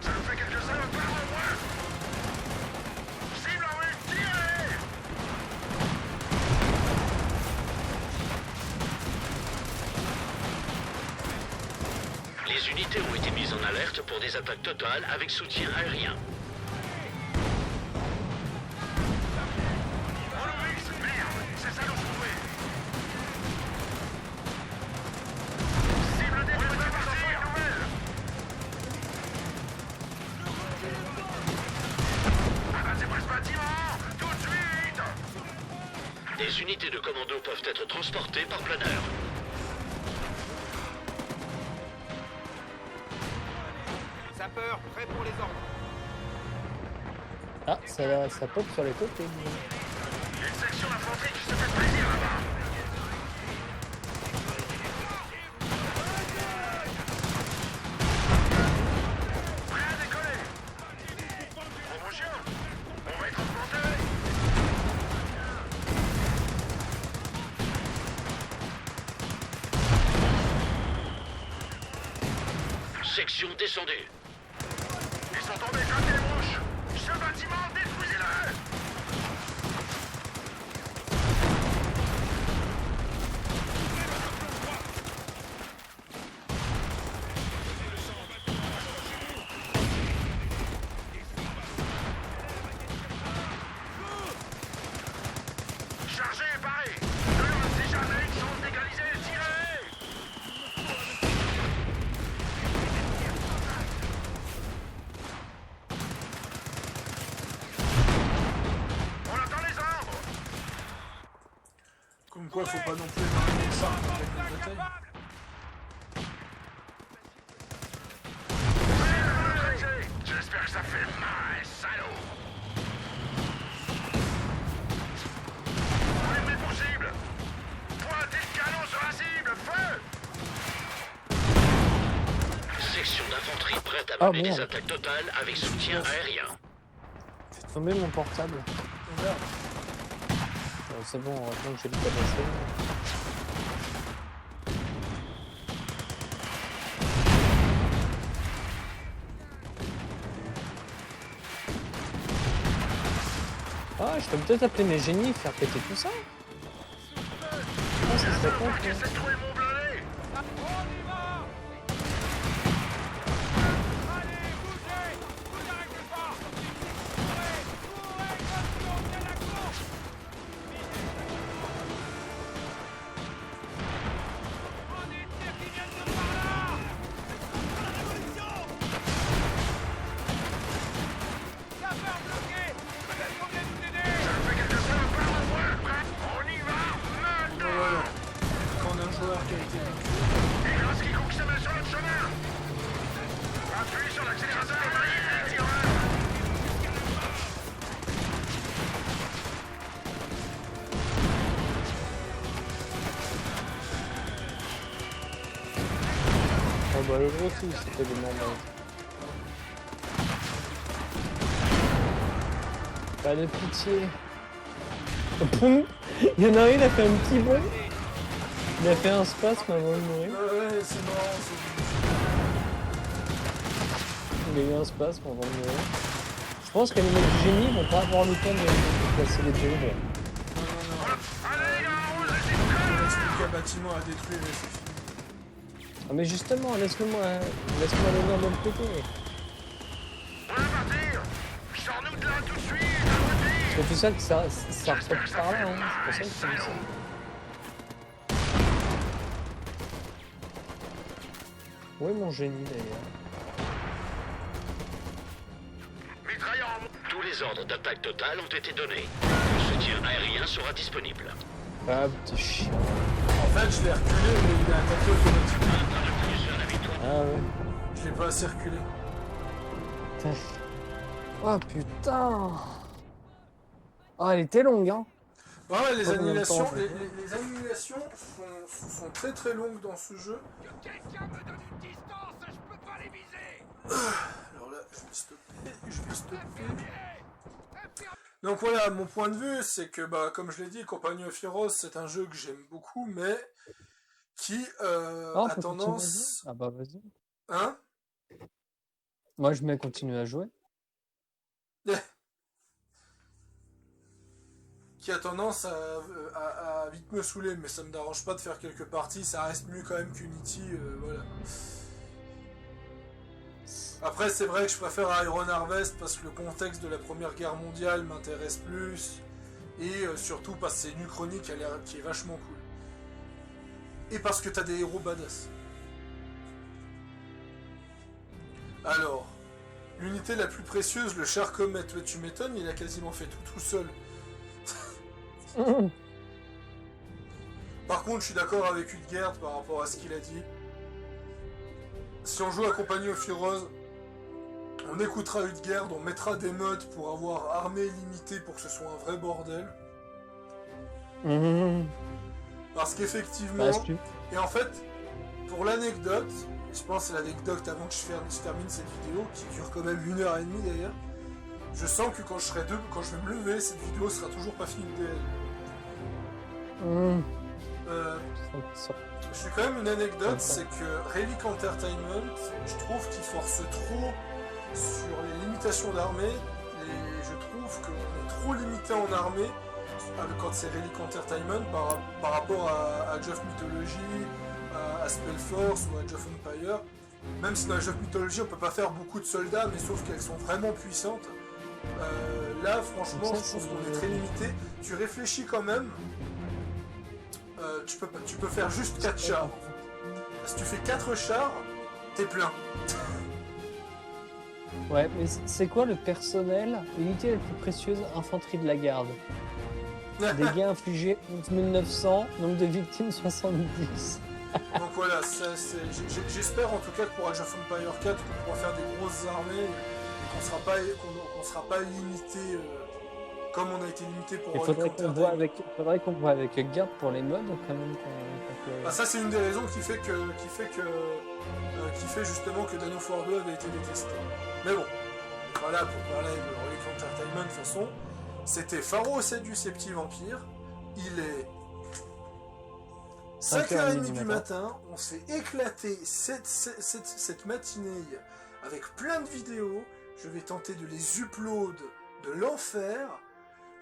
Ça nous fait quelques salopards au moins. Cible en vue, tirez. Les unités ont été mises en alerte pour des attaques totales avec soutien aérien. Oh Louis, merde, ces salauds sont doués. Cible détruite, c'est parti, nouvelle. Abattez-moi ce bâtiment, tout de suite. Des unités de commando peuvent être transportées par planeur. Sapeur, prêt pour les ordres. Ah, ça pop sur les côtés. Il y a une section d'infanterie qui se fait plaisir là-bas. Prêt à décoller. Promotion. On va être augmenté. Section descendue. Ils sont tombés comme des mouches. Ce bâtiment, détruisez-le. Chargez et parez. Ne leur laissez jamais une chance d'égaliser. Tirez. On attend les ordres. Comme quoi, faut pas non plus épargner ça avec une bataille. J'espère que ça fait mal, salaud. Oui, mais possible. Pointez le canon sur la cible. Feu. Section d'infanterie prête à Ah, mener merde. des attaques totales avec soutien aérien. Fait tomber mon portable. Merde. C'est bon, heureusement que j'ai le tabassé. Ah, je peux peut-être appeler mes génies et faire péter tout ça. Ah, ça serait con. Marc essaie de trouver mon blindé. On y va. Allez, bougez. Vous n'arrêtez pas. Courez, courez, attention, c'est la course. On est tirs qui viennent de par là. La révolution. Sapeur bloqué. Peut-être qu'on vient nous aider. Ça fait quelque chose par le voie. On y va maintenant. Voilà. Quand on a un joueur qui a été vaincu, Et grâce qui coupe se met sur notre chemin. Appuie sur l'accélérateur. Magnifique, tireur. Ah bah le gros aussi, c'était des membres. Pas de pitié. Poum. Il y en a un, il a fait un petit bond. Il a fait un spasme avant de mourir. ouais, c'est marrant, Il a eu un spasme avant de mourir. Je pense que les mecs du génie vont pas avoir le temps de placer les dribbles. Allez, les gars, on reste il reste plus qu'un bâtiment à détruire et c'est fini. Ah mais justement, laisse-moi l'honneur de le péter. On va partir. Sors-nous de là tout de suite. Parce que tu sais que ça ressort par là, hein. C'est pour ça que je te dis ça. Où est mon génie d'ailleurs? Mitrailleur en Tous les ordres d'attaque totale ont été donnés. Le soutien aérien sera disponible. Ah petit chien. En fait, je l'ai reculé, mais il a attaqué automatiquement. Un pas de plus vers la victoire. Ah ouais. Je l'ai pas assez reculé. Putain. Oh putain. Ah elle était longue hein. Ouais, les Pas combien de annulations, temps, les annulations sont très très longues dans ce jeu. Que quelqu'un me donne une distance, je peux pas les viser. Alors là, je vais stopper. Donc voilà, mon point de vue, c'est que, bah, comme je l'ai dit, Company of Heroes, c'est un jeu que j'aime beaucoup, mais qui on a peut tendance... continuer à jouer. Ah bah vas-y. Hein? Moi je mets continuer à jouer. Qui a tendance à vite me saouler, mais ça me dérange pas de faire quelques parties, ça reste mieux quand même qu'Unity, voilà. Après, c'est vrai que je préfère Iron Harvest parce que le contexte de la Première Guerre mondiale m'intéresse plus, et surtout parce que c'est une uchronie qui est vachement cool. Et parce que t'as des héros badass. Alors, l'unité la plus précieuse, le Char Comet, ouais, tu m'étonnes, il a quasiment fait tout seul. Par contre, je suis d'accord avec Hudgerd par rapport à ce qu'il a dit. Si on joue à Company of Heroes, on écoutera Hudgerd, on mettra des mods pour avoir armée limitée pour que ce soit un vrai bordel. Parce qu'effectivement... Bah, si tu- Et en fait, pour l'anecdote, et je pense que c'est l'anecdote avant que je termine cette vidéo, qui dure quand même 1h30 d'ailleurs, je sens que quand je vais me lever, cette vidéo sera toujours pas finie de DL. je suis quand même une anecdote, c'est que Relic Entertainment, je trouve qu'il force trop sur les limitations d'armée, et je trouve qu'on est trop limité en armée quand c'est Relic Entertainment par rapport à Age of Mythology, à Spellforce ou à Age of Empire. Même si dans Age of Mythology on peut pas faire beaucoup de soldats, mais sauf qu'elles sont vraiment puissantes. Là franchement je trouve qu'on est très limité. Tu réfléchis quand même, tu peux faire juste 4 chars. Si tu fais 4 chars, t'es plein. Ouais, mais c'est quoi le personnel, l'unité la plus précieuse, infanterie de la garde? Dégâts infligés 11 900, nombre de victimes 70. Donc voilà, j'espère en tout cas que pour Age of Empire 4 qu'on pourra faire des grosses armées et qu'on sera pas limité comme on a été limité pour Il faudrait qu'on voit avec Garde pour les modes quand même. Ça c'est une des raisons qui fait justement que Dawn of War 2 avait été détesté. Mais bon, voilà pour parler de Relic Entertainment de toute façon. C'était Pharaoh 7 du Septi Vampire. Il est 5h30 du matin. On s'est éclaté cette matinée avec plein de vidéos. Je vais tenter de les upload de l'enfer.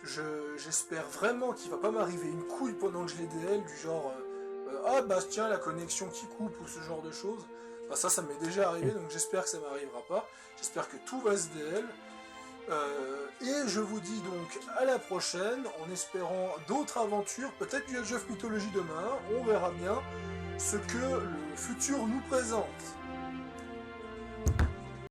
J'espère vraiment qu'il va pas m'arriver une couille pendant que je les DL du genre ah bah tiens la connexion qui coupe ou ce genre de choses. Bah, ça m'est déjà arrivé donc j'espère que ça m'arrivera pas. J'espère que tout va se DL. Et je vous dis donc à la prochaine en espérant d'autres aventures, peut-être du Age of Mythology demain, on verra bien ce que le futur nous présente.